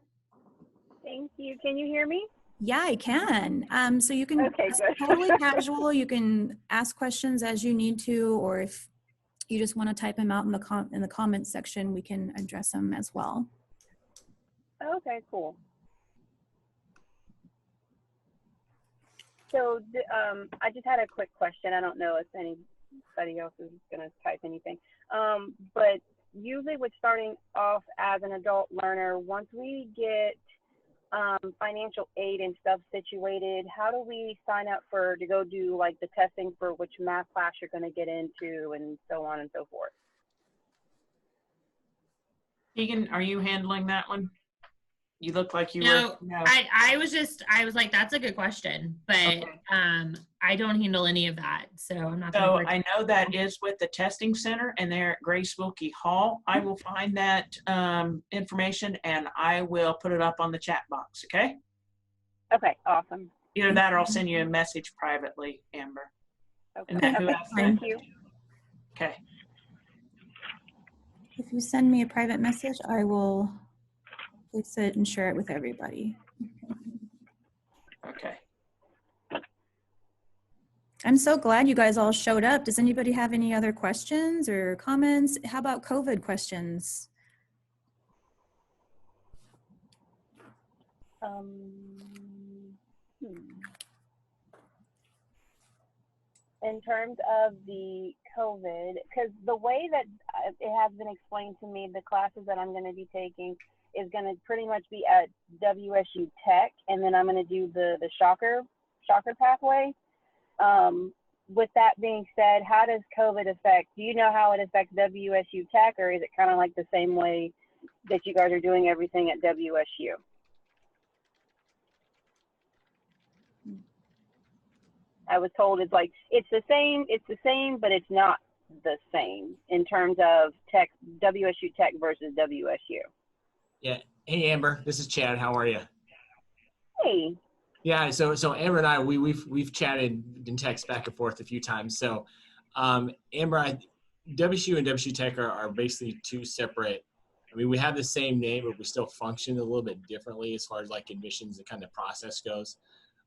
Thank you. Can you hear me? Yeah, I can. So you can, Okay, it's good. totally casual. You can ask questions as you need to, or if you just want to type them out in the comments section, we can address them as well. Okay, cool. So I just had a quick question. I don't know if anybody else is going to type anything. But usually with starting off as an adult learner, once we get financial aid and stuff situated, how do we sign up to go do like the testing for which math class you're going to get into and so on and so forth? Tegan, are you handling that one? You look like you No, were. No. I was like, that's a good question, but Okay. I don't handle any of that, so I'm not. So I know that is with the testing center, and they're at Grace Wilkie Hall. I will find that information and I will put it up on the chat box. Okay. Okay, awesome. Either that or I'll send you a message privately, Amber. Okay, And that who asked that? thank you. Okay. If you send me a private message, I will fix it and share it with everybody. Okay. I'm so glad you guys all showed up. Does anybody have any other questions or comments? How about COVID questions? In terms of the COVID, because the way that it has been explained to me, the classes that I'm going to be taking is going to pretty much be at WSU Tech, and then I'm going to do the shocker pathway. With that being said, how does COVID affect, do you know how it affects WSU Tech, or is it kind of like the same way that you guys are doing everything at WSU? I was told it's like, it's the same, but it's not the same in terms of Tech, WSU Tech versus WSU. Yeah. Hey, Amber, this is Chad. How are you? Hey. Yeah. So Amber and I, we've chatted and text back and forth a few times. So, Amber, WSU and WSU Tech are basically two separate. I mean, we have the same name, but we still function a little bit differently as far as like admissions and kind of process goes.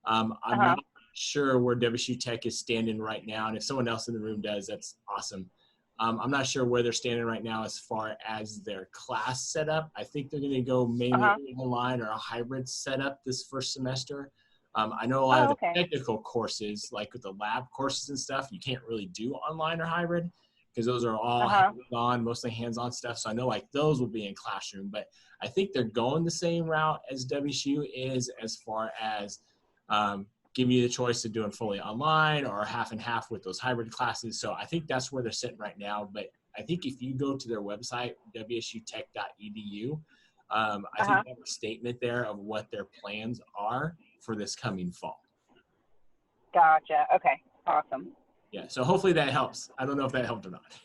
I'm not sure where WSU Tech is standing right now, and if someone else in the room does, that's awesome. I'm not sure where they're standing right now as far as their class setup. I think they're going to go mainly online or a hybrid setup this first semester. I know a lot of the technical courses, like with the lab courses and stuff, you can't really do online or hybrid because those are all hands-on, mostly hands-on stuff. So I know like those will be in classroom, but I think they're going the same route as WSU is as far as giving you the choice of doing fully online or half and half with those hybrid classes. So I think that's where they're sitting right now. But I think if you go to their website, wsutech.edu, I think they have a statement there of what their plans are for this coming fall. Gotcha. Okay. Awesome. Yeah. So hopefully that helps. I don't know if that helped or not.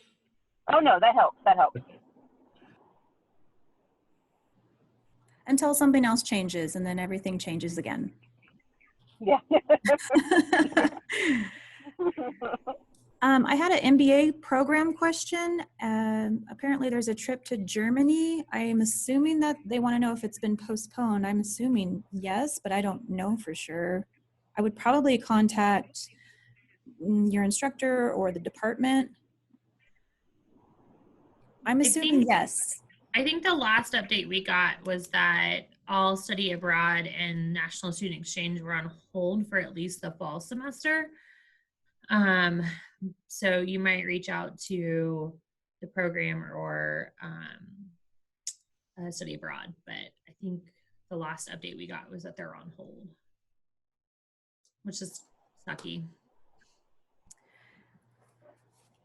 Oh, no, that helps. That helps. Until something else changes and then everything changes again. Yeah. I had an MBA program question. Apparently there's a trip to Germany. I am assuming that they want to know if it's been postponed. I'm assuming yes, but I don't know for sure. I would probably contact your instructor or the department. I'm assuming yes. I think the last update we got was that all study abroad and national student exchange were on hold for at least the fall semester. So you might reach out to the program or study abroad, but I think the last update we got was that they're on hold, which is sucky.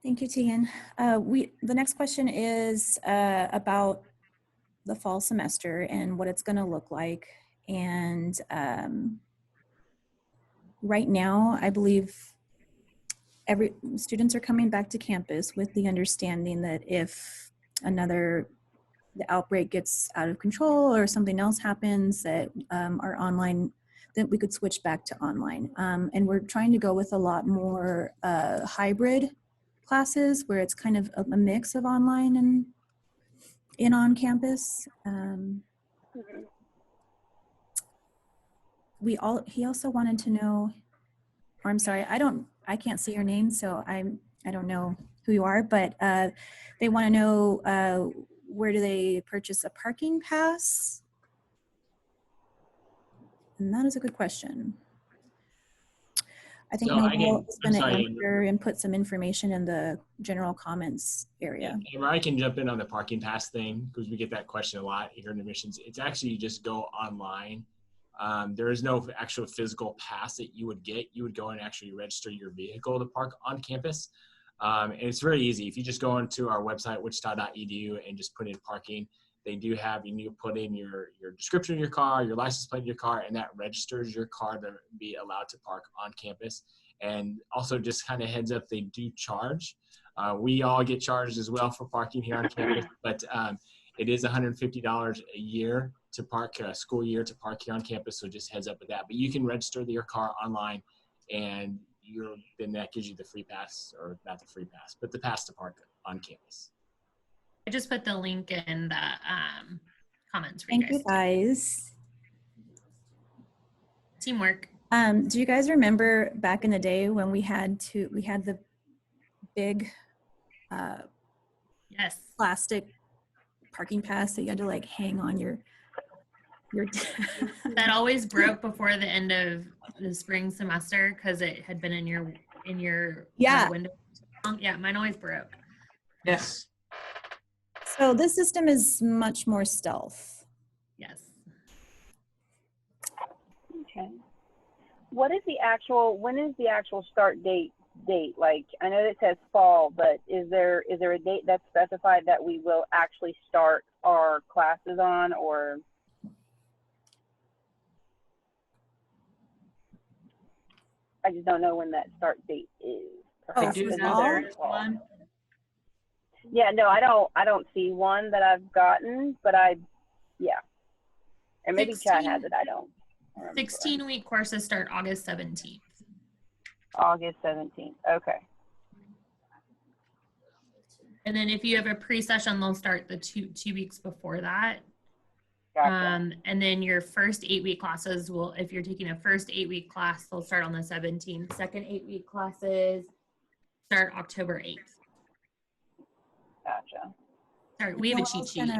Thank you, Tegan. The next question is about the fall semester and what it's going to look like. And right now, I believe students are coming back to campus with the understanding that if the outbreak gets out of control or something else happens, that our online, that we could switch back to online. And we're trying to go with a lot more hybrid classes where it's kind of a mix of online and on campus. He also wanted to know, or I'm sorry, I can't see your name, so I don't know who you are, but they want to know where do they purchase a parking pass? And that is a good question. I think Noel is going to answer and put some information in the general comments area. And I can jump in on the parking pass thing because we get that question a lot here in admissions. It's actually you just go online. There is no actual physical pass that you would get. You would go and actually register your vehicle to park on campus. And it's very easy. If you just go into our website, wichita.edu, and just put in parking, they do have, you need to put in your description of your car, your license plate of your car, and that registers your car to be allowed to park on campus. And also just kind of heads up, they do charge. We all get charged as well for parking here on campus, but it is $150 a year to park, a school year to park here on campus. So just heads up with that. But you can register your car online, and then that gives you the free pass, or not the free pass, but the pass to park on campus. I just put the link in the comments for Thank you guys. Teamwork. Do you guys remember back in the day when we had the big yes, plastic parking pass that you had to like hang on your that always broke before the end of the spring semester because it had been in your window. Yeah, mine always broke. Yes. So this system is much more stealth. Yes. Okay. When is the actual start date? Like, I know it says fall, but is there a date that's specified that we will actually start our classes on, or? I just don't know when that start date is. I do know there is one. Yeah, no, I don't see one that I've gotten, but yeah. And maybe Chad has it, I don't. 16-week courses start August 17th. August 17th, okay. And then if you have a pre-session, they'll start the two weeks before that. Gotcha. And then your first 8-week classes will, if you're taking a first 8-week class, they'll start on the 17th. Second 8-week classes start October 8th. Gotcha. Sorry, we have a cheat sheet.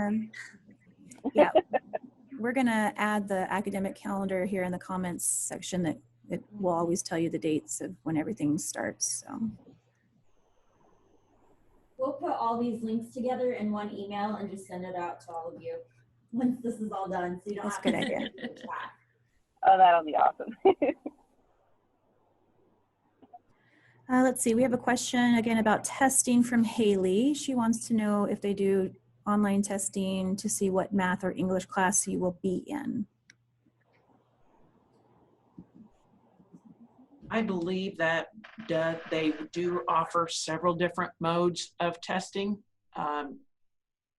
Yeah, we're gonna add the academic calendar here in the comments section that it will always tell you the dates of when everything starts. So. We'll put all these links together in one email and just send it out to all of you once this is all done, so you don't have to to idea. Oh, that'll be awesome. Let's see, we have a question again about testing from Haley. She wants to know if they do online testing to see what math or English class you will be in. I believe that they do offer several different modes of testing.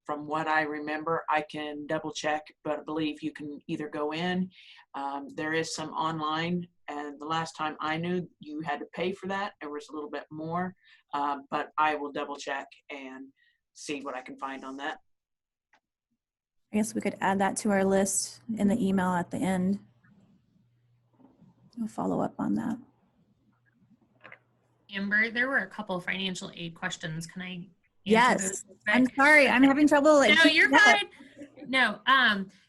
From what I remember, I can double check, but I believe you can either go in. There is some online, and the last time I knew you had to pay for that. There was a little bit more, but I will double check and see what I can find on that. I guess we could add that to our list in the email at the end. We'll follow up on that. Amber, there were a couple of financial aid questions. Can I? Yes. I'm sorry. I'm having trouble. No, you're fine. No.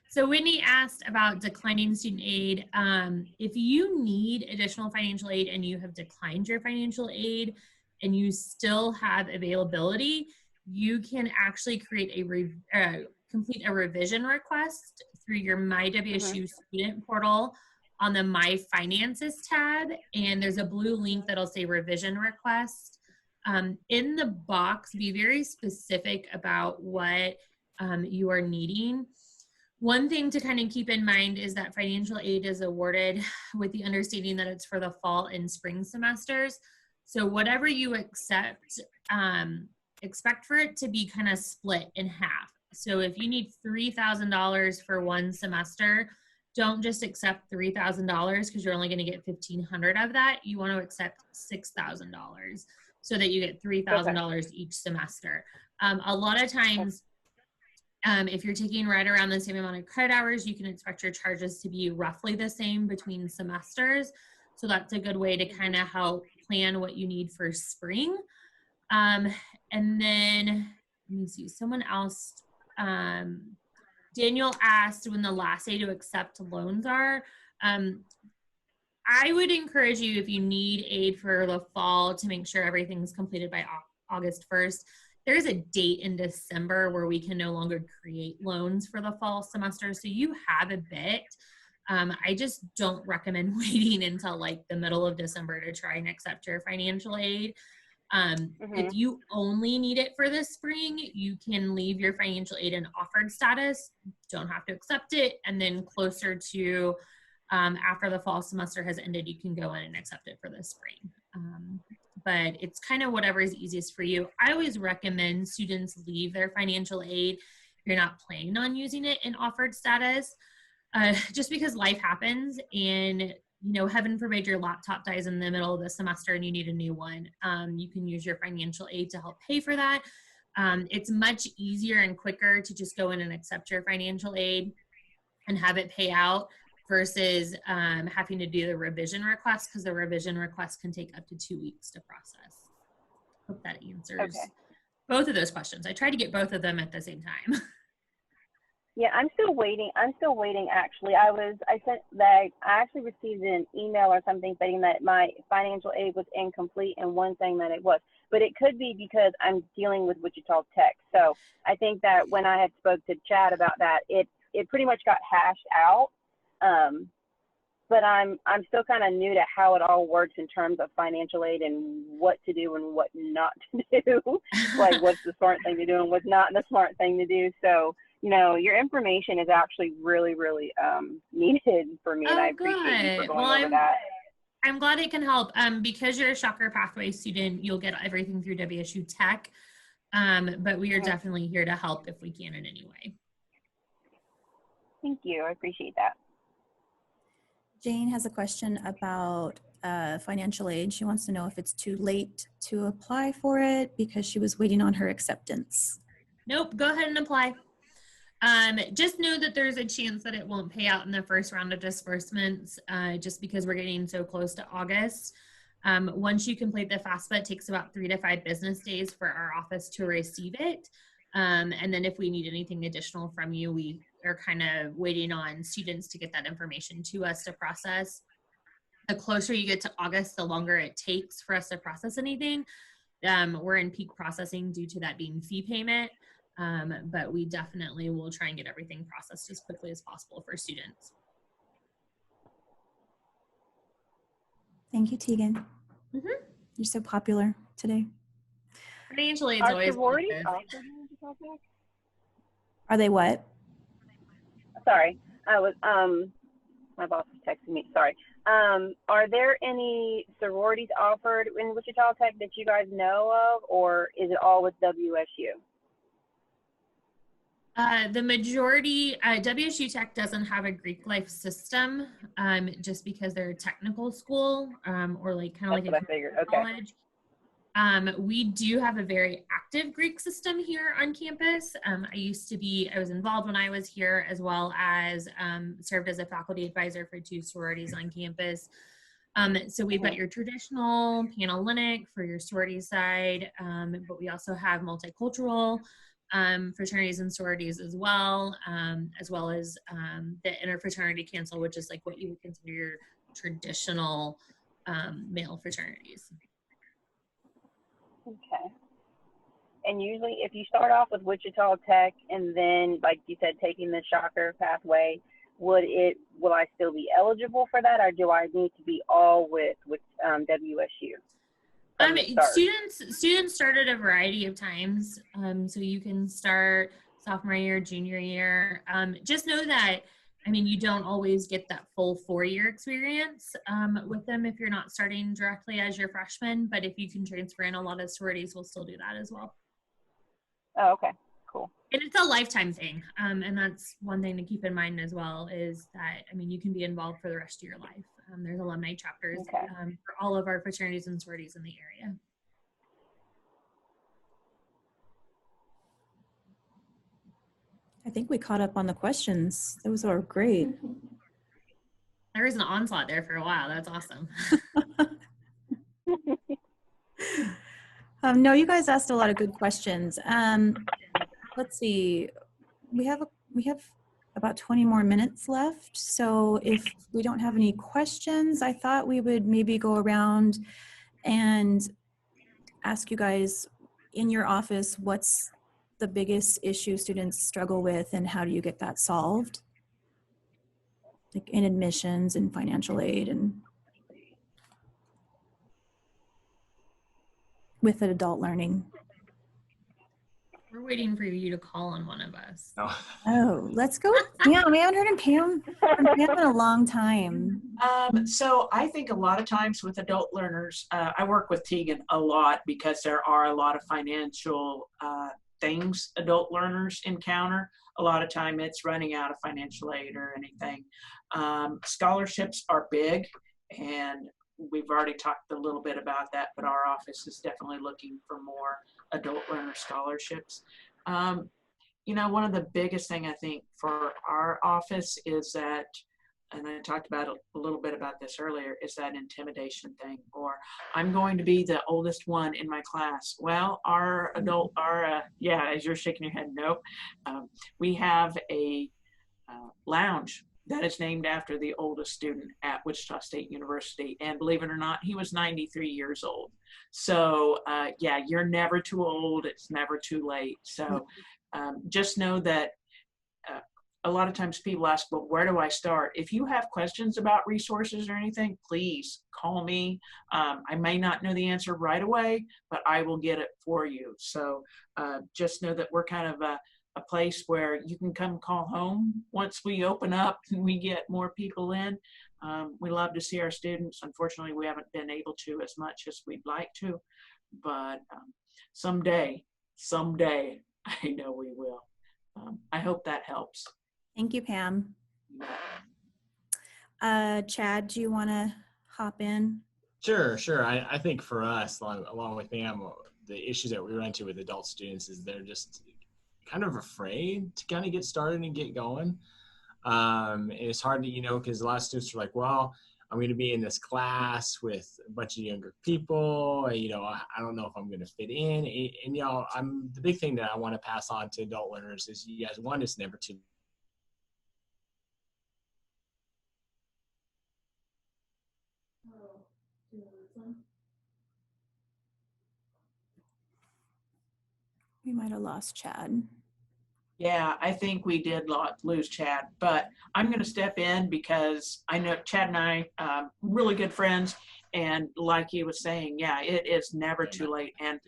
So Whitney asked about declining student aid. If you need additional financial aid and you have declined your financial aid and you still have availability, you can actually create complete a revision request through your My WSU student portal on the My Finances tab, and there's a blue link that'll say revision request. In the box, be very specific about what you are needing. One thing to kind of keep in mind is that financial aid is awarded with the understanding that it's for the fall and spring semesters. So whatever you accept, expect for it to be kind of split in half. So if you need $3,000 for one semester, don't just accept $3,000 because you're only going to get $1,500 of that. You want to accept $6,000 so that you get $3,000 each semester. A lot of times, if you're taking right around the same amount of credit hours, you can expect your charges to be roughly the same between semesters. So that's a good way to kind of help plan what you need for spring. And then, let me see, someone else, Daniel asked when the last day to accept loans are. I would encourage you, if you need aid for the fall, to make sure everything's completed by August 1st. There's a date in December where we can no longer create loans for the fall semester, so you have a bit. I just don't recommend waiting until like the middle of December to try and accept your financial aid. If you only need it for the spring, you can leave your financial aid in offered status, don't have to accept it, and then closer to after the fall semester has ended, you can go in and accept it for the spring. But it's kind of whatever is easiest for you. I always recommend students leave their financial aid if you're not planning on using it in offered status, just because life happens, and you know, heaven forbid your laptop dies in the middle of the semester and you need a new one. You can use your financial aid to help pay for that. It's much easier and quicker to just go in and accept your financial aid and have it pay out versus having to do the revision request, because the revision request can take up to 2 weeks to process. Hope that answers both of those questions. I tried to get both of them at the same time. Yeah, I'm still waiting. Actually, I actually received an email or something saying that my financial aid was incomplete, and one saying that it was. But it could be because I'm dealing with Wichita Tech. So I think that when I had spoke to Chad about that, it pretty much got hashed out. But I'm still kind of new to how it all works in terms of financial aid and what to do and what not to do. Like what's the smart thing to do and what's not the smart thing to do. So, you know, your information is actually really, really needed for me, and I appreciate you for going over that. I'm glad it can help. Because you're a Shocker Pathway student, you'll get everything through WSU Tech. But we are definitely here to help if we can in any way. Thank you. I appreciate that. Jane has a question about financial aid. She wants to know if it's too late to apply for it because she was waiting on her acceptance. Nope, go ahead and apply. Just know that there's a chance that it won't pay out in the first round of disbursements just because we're getting so close to August. Once you complete the FAFSA, it takes about 3 to 5 business days for our office to receive it. And then if we need anything additional from you, we are kind of waiting on students to get that information to us to process. The closer you get to August, the longer it takes for us to process anything. We're in peak processing due to that being fee payment, but we definitely will try and get everything processed as quickly as possible for students. Thank you, Tegan. You're so popular today. Financial aid's always Are they what? Sorry, I was my boss was texting me. Sorry. Are there any sororities offered in Wichita Tech that you guys know of, or is it all with WSU? The majority, WSU Tech doesn't have a Greek life system, just because they're a technical school, or like kind of like a college. We do have a very active Greek system here on campus. I was involved when I was here, as well as served as a faculty advisor for 2 sororities on campus. So we've got your traditional Panhellenic for your sorority side, but we also have multicultural fraternities and sororities as well as the interfraternity council, which is like what you would consider your traditional male fraternities. Okay. And usually, if you start off with Wichita Tech and then, like you said, taking the Shocker pathway, will I still be eligible for that, or do I need to be all with WSU? Students start at a variety of times. So you can start sophomore year, junior year. Just know that, I mean, you don't always get that full 4-year experience with them if you're not starting directly as your freshman, but if you can transfer in, a lot of sororities will still do that as well. Oh, okay, cool. And it's a lifetime thing. And that's one thing to keep in mind as well, is that, I mean, you can be involved for the rest of your life. There's alumni chapters for all of our fraternities and sororities in the area. I think we caught up on the questions. Those are great. There was an onslaught there for a while. That's awesome. No, you guys asked a lot of good questions. Let's see. We have about 20 more minutes left. So if we don't have any questions, I thought we would maybe go around and ask you guys in your office, what's the biggest issue students struggle with and how do you get that solved? Like in admissions and financial aid and with adult learning. We're waiting for you to call on one of us. Oh, let's go with Pam. We haven't heard from Pam in a long time. So I think a lot of times with adult learners, I work with Tegan a lot because there are a lot of financial things adult learners encounter. A lot of time it's running out of financial aid or anything. Scholarships are big, and we've already talked a little bit about that, but our office is definitely looking for more adult learner scholarships. You know, one of the biggest thing I think for our office is that, and I talked about a little bit about this earlier, is that intimidation thing, or I'm going to be the oldest one in my class. Well, yeah, as you're shaking your head, nope. We have a lounge that is named after the oldest student at Wichita State University. And believe it or not, he was 93 years old. So yeah, you're never too old. It's never too late. So just know that a lot of times people ask, well, where do I start? If you have questions about resources or anything, please call me. I may not know the answer right away, but I will get it for you. So just know that we're kind of a place where you can come call home once we open up and we get more people in. We love to see our students. Unfortunately, we haven't been able to as much as we'd like to, but someday, I know we will. I hope that helps. Thank you, Pam. Chad, do you want to hop in? Sure. I think for us, along with Pam, the issues that we run into with adult students is they're just kind of afraid to kind of get started and get going. And it's hard to, because a lot of students are like, well, I'm going to be in this class with a bunch of younger people. And, I don't know if I'm going to fit in. And the big thing that I want to pass on to adult learners is you guys, one, it's never too. We might have lost Chad. Yeah, I think we did lose Chad, but I'm going to step in because I know Chad and I really good friends, and like he was saying, yeah, it is never too late. And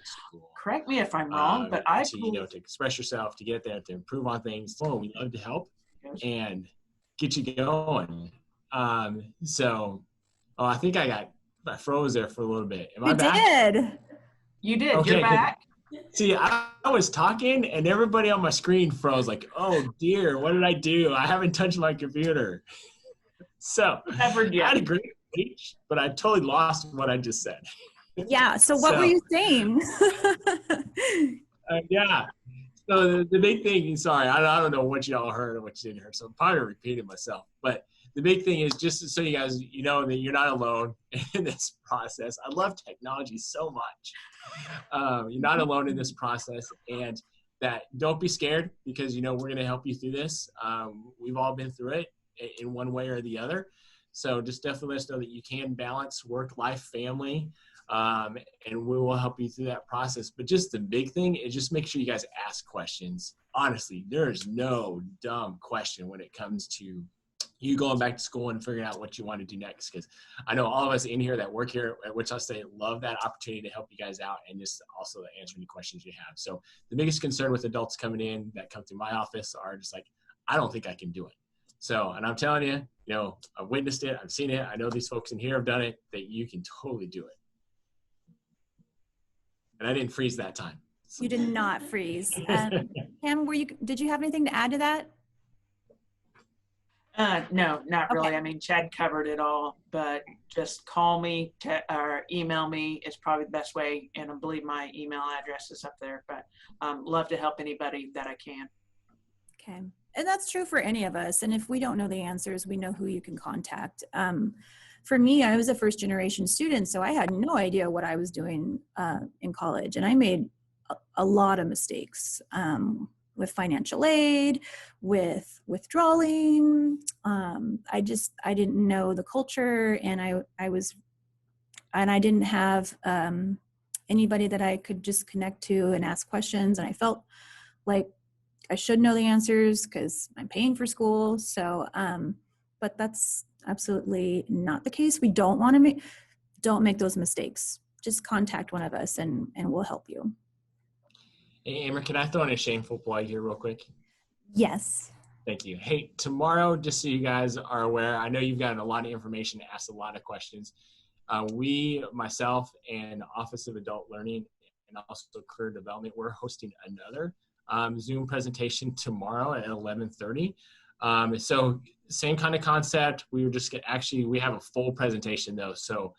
correct me if I'm wrong, but to express yourself, to get there, to improve on things. Oh, we love to help and get you going. So I think I froze there for a little bit. Am I back? You did. Okay, You're back. See, I was talking and everybody on my screen froze like, oh dear, what did I do? I haven't touched my computer. So I had a great speech, but I totally lost what I just said. Yeah, so what were you saying? Yeah, so the big thing, sorry, I don't know what y'all heard or what you didn't hear, so I'm probably repeating myself, but the big thing is just so you guys, that you're not alone in this process. I love technology so much. You're not alone in this process, and that don't be scared because, we're going to help you through this. We've all been through it in one way or the other. So just definitely let us know that you can balance work, life, family. and we will help you through that process. But just the big thing is just make sure you guys ask questions. Honestly, there is no dumb question when it comes to you going back to school and figuring out what you want to do next. Because I know all of us in here that work here at Wichita State love that opportunity to help you guys out and just also to answer any questions you have. So the biggest concern with adults coming in that come through my office are just like, I don't think I can do it. So, and I'm telling you, you know, I've witnessed it, I've seen it, I know these folks in here have done it, that you can totally do it. And I didn't freeze that time. So. You did not freeze. Pam, did you have anything to add to that? No, not really. Okay. I mean, Chad covered it all, but just call me or email me is probably the best way. And I believe my email address is up there, but love to help anybody that I can. Okay. And that's true for any of us. And if we don't know the answers, we know who you can contact. For me, I was a first generation student, so I had no idea what I was doing in college. And I made a lot of mistakes with financial aid, with withdrawing. I didn't know the culture, and I didn't have anybody that I could just connect to and ask questions. And I felt like I should know the answers because I'm paying for school. So, but that's absolutely not the case. We don't make those mistakes. Just contact one of us and we'll help you. Hey, Amber, can I throw in a shameful plug here real quick? Yes. Thank you. Hey, tomorrow, just so you guys are aware, I know you've gotten a lot of information, asked a lot of questions. Myself, and Office of Adult Learning, and also Career Development, we're hosting another Zoom presentation tomorrow at 11:30. So same kind of concept. We have a full presentation though. So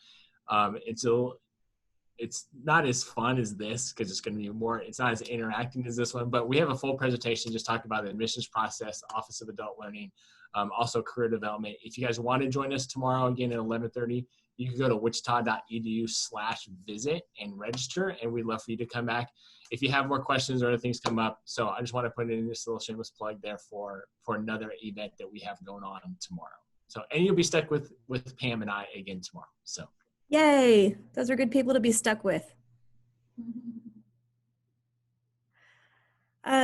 it's not as fun as this because it's going to be it's not as interacting as this one, but we have a full presentation just talking about the admissions process, Office of Adult Learning, also career development. If you guys want to join us tomorrow again at 11:30, you can go to wichita.edu/visit and register, and we'd love for you to come back if you have more questions or other things come up. So I just want to put in this little shameless plug there for another event that we have going on tomorrow. So, and you'll be stuck with Pam and I again tomorrow. So. Yay. Those are good people to be stuck with.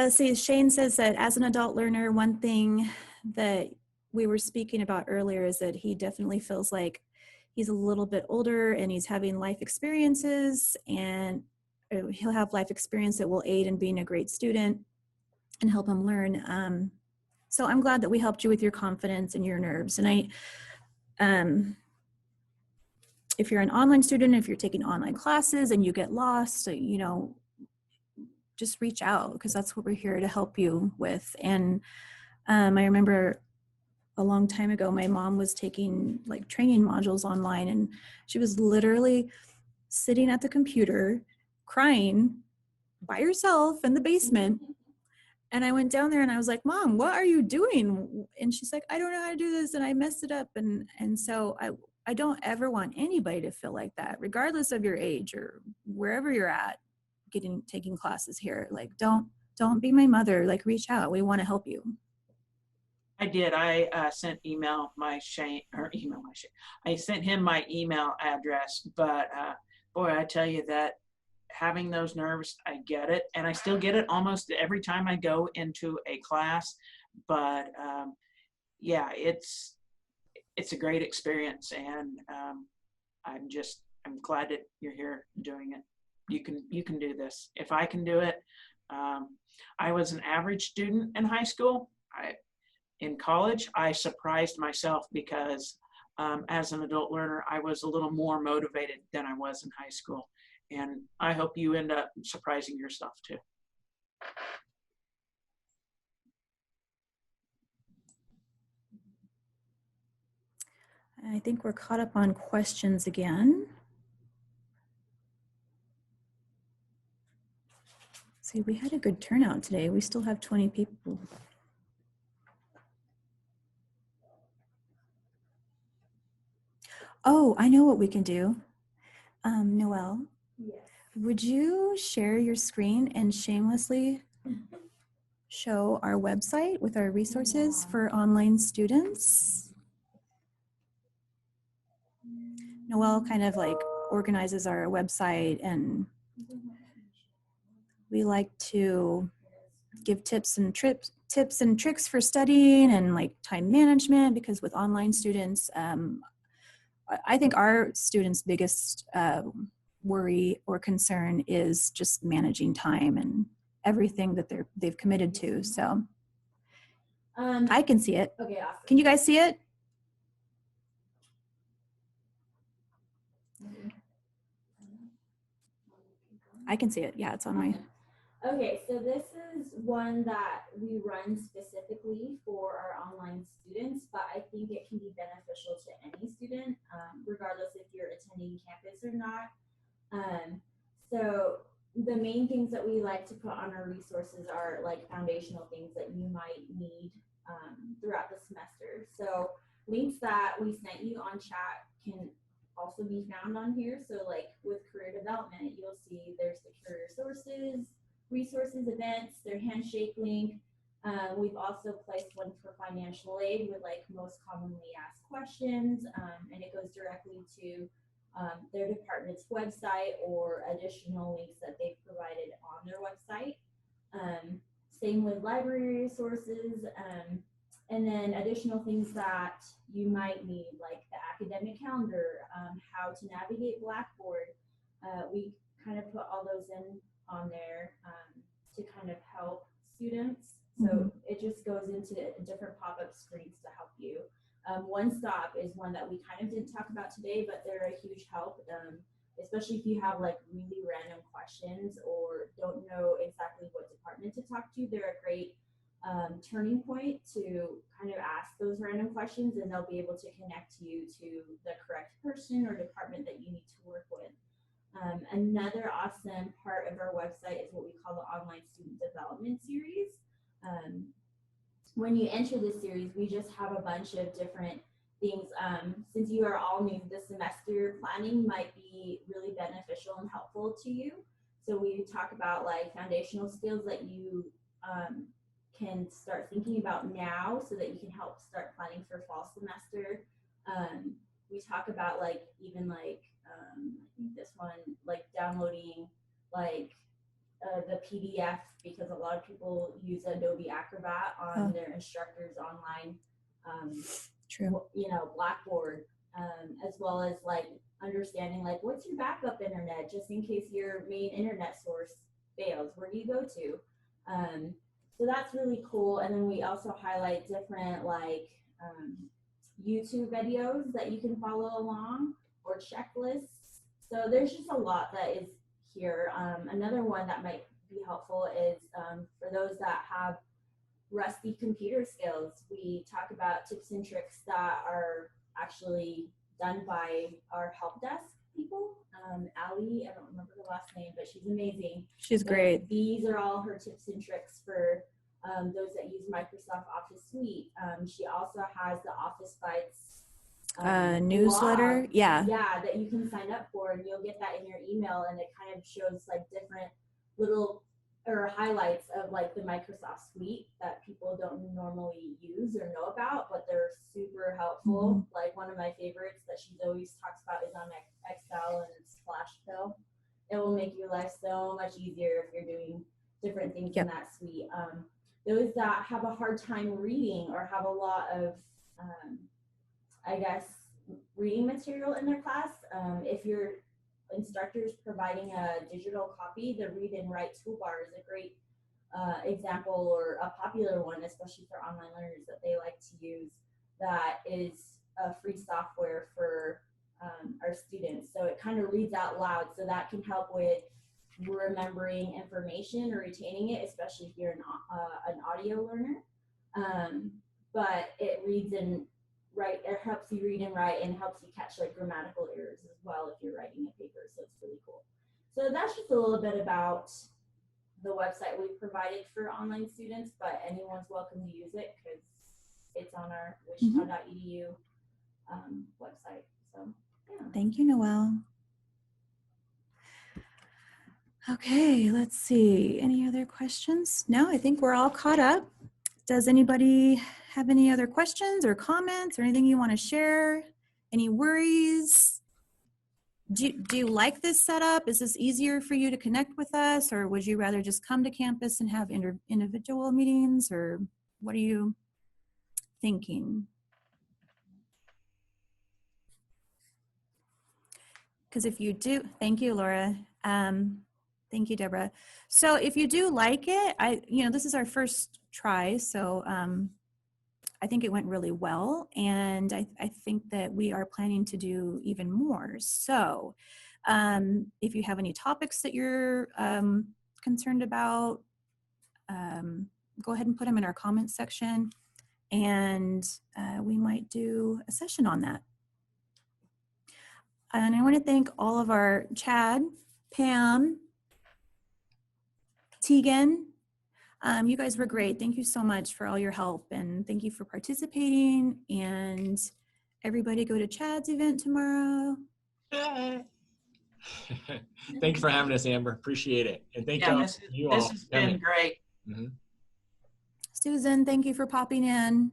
See, Shane says that as an adult learner, one thing that we were speaking about earlier is that he definitely feels like he's a little bit older and he's having life experiences, and he'll have life experience that will aid in being a great student and help him learn. So I'm glad that we helped you with your confidence and your nerves. And if you're an online student, if you're taking online classes and you get lost, just reach out because that's what we're here to help you with. And I remember a long time ago, my mom was taking like training modules online, and she was literally sitting at the computer crying by herself in the basement. And I went down there and I was like, Mom, what are you doing? And she's like, I don't know how to do this and I messed it up. And so I don't ever want anybody to feel like that, regardless of your age or wherever you're at taking classes here. Like, don't be my mother, like reach out. We want to help you. I did. I sent I sent him my email address, but boy, I tell you that having those nerves, I get it. And I still get it almost every time I go into a class. But yeah, it's a great experience. And I'm glad that you're here doing it. You can do this. If I can do it, I was an average student in high school. In college, I surprised myself because as an adult learner, I was a little more motivated than I was in high school. And I hope you end up surprising yourself too. I think we're caught up on questions again. See, we had a good turnout today. We still have 20 people. Oh, I know what we can do. Noelle, yes. Would you share your screen and shamelessly show our website with our resources for online students? Noelle kind of like organizes our website, and we like to give tips and tricks for studying and like time management, because with online students, I think our students' biggest worry or concern is just managing time and everything that they've committed to. So I can see it. Okay, awesome. Can you guys see it? I can see it. Yeah, it's on my. Okay, so this is one that we run specifically for our online students, but I think it can be beneficial to any student, regardless if you're attending campus or not. So the main things that we like to put on our resources are like foundational things that you might need throughout the semester. So links that we sent you on chat can also be found on here. So like with career development, you'll see there's the career resources, events, their handshake link. We've also placed one for financial aid with like most commonly asked questions, and it goes directly to their department's website or additional links that they've provided on their website. Same with library resources, and then additional things that you might need, like the academic calendar, how to navigate Blackboard. We kind of put all those in on there to kind of help students. So it just goes into different pop-up screens to help you. One Stop is one that we kind of didn't talk about today, but they're a huge help, especially if you have like really random questions or don't know exactly what department to talk to. They're a great turning point to kind of ask those random questions, and they'll be able to connect you to the correct person or department that you need to work with. Another awesome part of our website is what we call the Online Student Development Series. When you enter this series, we just have a bunch of different things. Since you are all new this semester, planning might be really beneficial and helpful to you. So we talk about like foundational skills that you can start thinking about now so that you can help start planning for fall semester. We talk about like even like I think this one, like downloading like the PDF, because a lot of people use Adobe Acrobat on their instructors online, True. You know, Blackboard, as well as like understanding like what's your backup internet, just in case your main internet source fails, where do you go to? So that's really cool. And then we also highlight different like YouTube videos that you can follow along, or checklists. So there's just a lot that is here. Another one that might be helpful is for those that have rusty computer skills. We talk about tips and tricks that are actually done by our help desk people. Allie, I don't remember the last name, but she's amazing. She's great. These are all her tips and tricks for those that use Microsoft Office Suite. She also has the Office Bites newsletter. blog, Yeah, that you can sign up for, and you'll get that in your email, and it kind of shows like different little or highlights of like the Microsoft Suite that people don't normally use or know about, but they're super helpful. Like one of my favorites that she's always talks about is on Excel and Splash Fill. It will make your life so much easier if you're doing different things in that suite. Those that have a hard time reading or have a lot of I guess reading material in their class, if your instructor is providing a digital copy, the Read and Write Toolbar is a great example, or a popular one, especially for online learners that they like to use. That is a free software for our students. So it kind of reads out loud, so that can help with remembering information or retaining it, especially if you're an audio learner. But it reads and it helps you read and write, and helps you catch like grammatical errors as well if you're writing a paper. So it's really cool. So that's just a little bit about the website we've provided for online students, but anyone's welcome to use it because it's on our wichita.edu website. So yeah. Thank you, Noelle. Okay, let's see. Any other questions? No, I think we're all caught up. Does anybody have any other questions or comments or anything you want to share? Any worries? do you like this setup? Is this easier for you to connect with us, or would you rather just come to campus and have individual meetings, or what are you thinking? Because if you do, thank you, Laura. Thank you, Deborah. So if you do like it, this is our first try, so I think it went really well, and I think that we are planning to do even more. So if you have any topics that you're concerned about, go ahead and put them in our comments section, and we might do a session on that. And I want to thank all of our Chad, Pam, Tegan. You guys were great. Thank you so much for all your help, and thank you for participating. And everybody go to Chad's event tomorrow. Thanks for having us, Amber. Appreciate it. And thank you all. This has been great. Mm-hmm. Susan, thank you for popping in.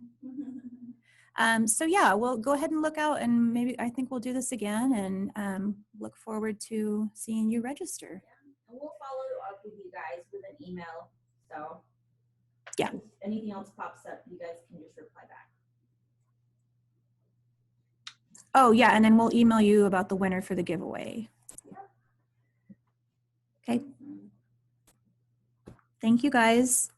So yeah, we'll go ahead and look out, and maybe I think we'll do this again, and look forward to seeing you register. And we'll follow up with you guys with an email. So yeah, if anything else pops up, you guys can just reply back. Oh yeah, and then we'll email you about the winner for the giveaway. Okay. Thank you guys.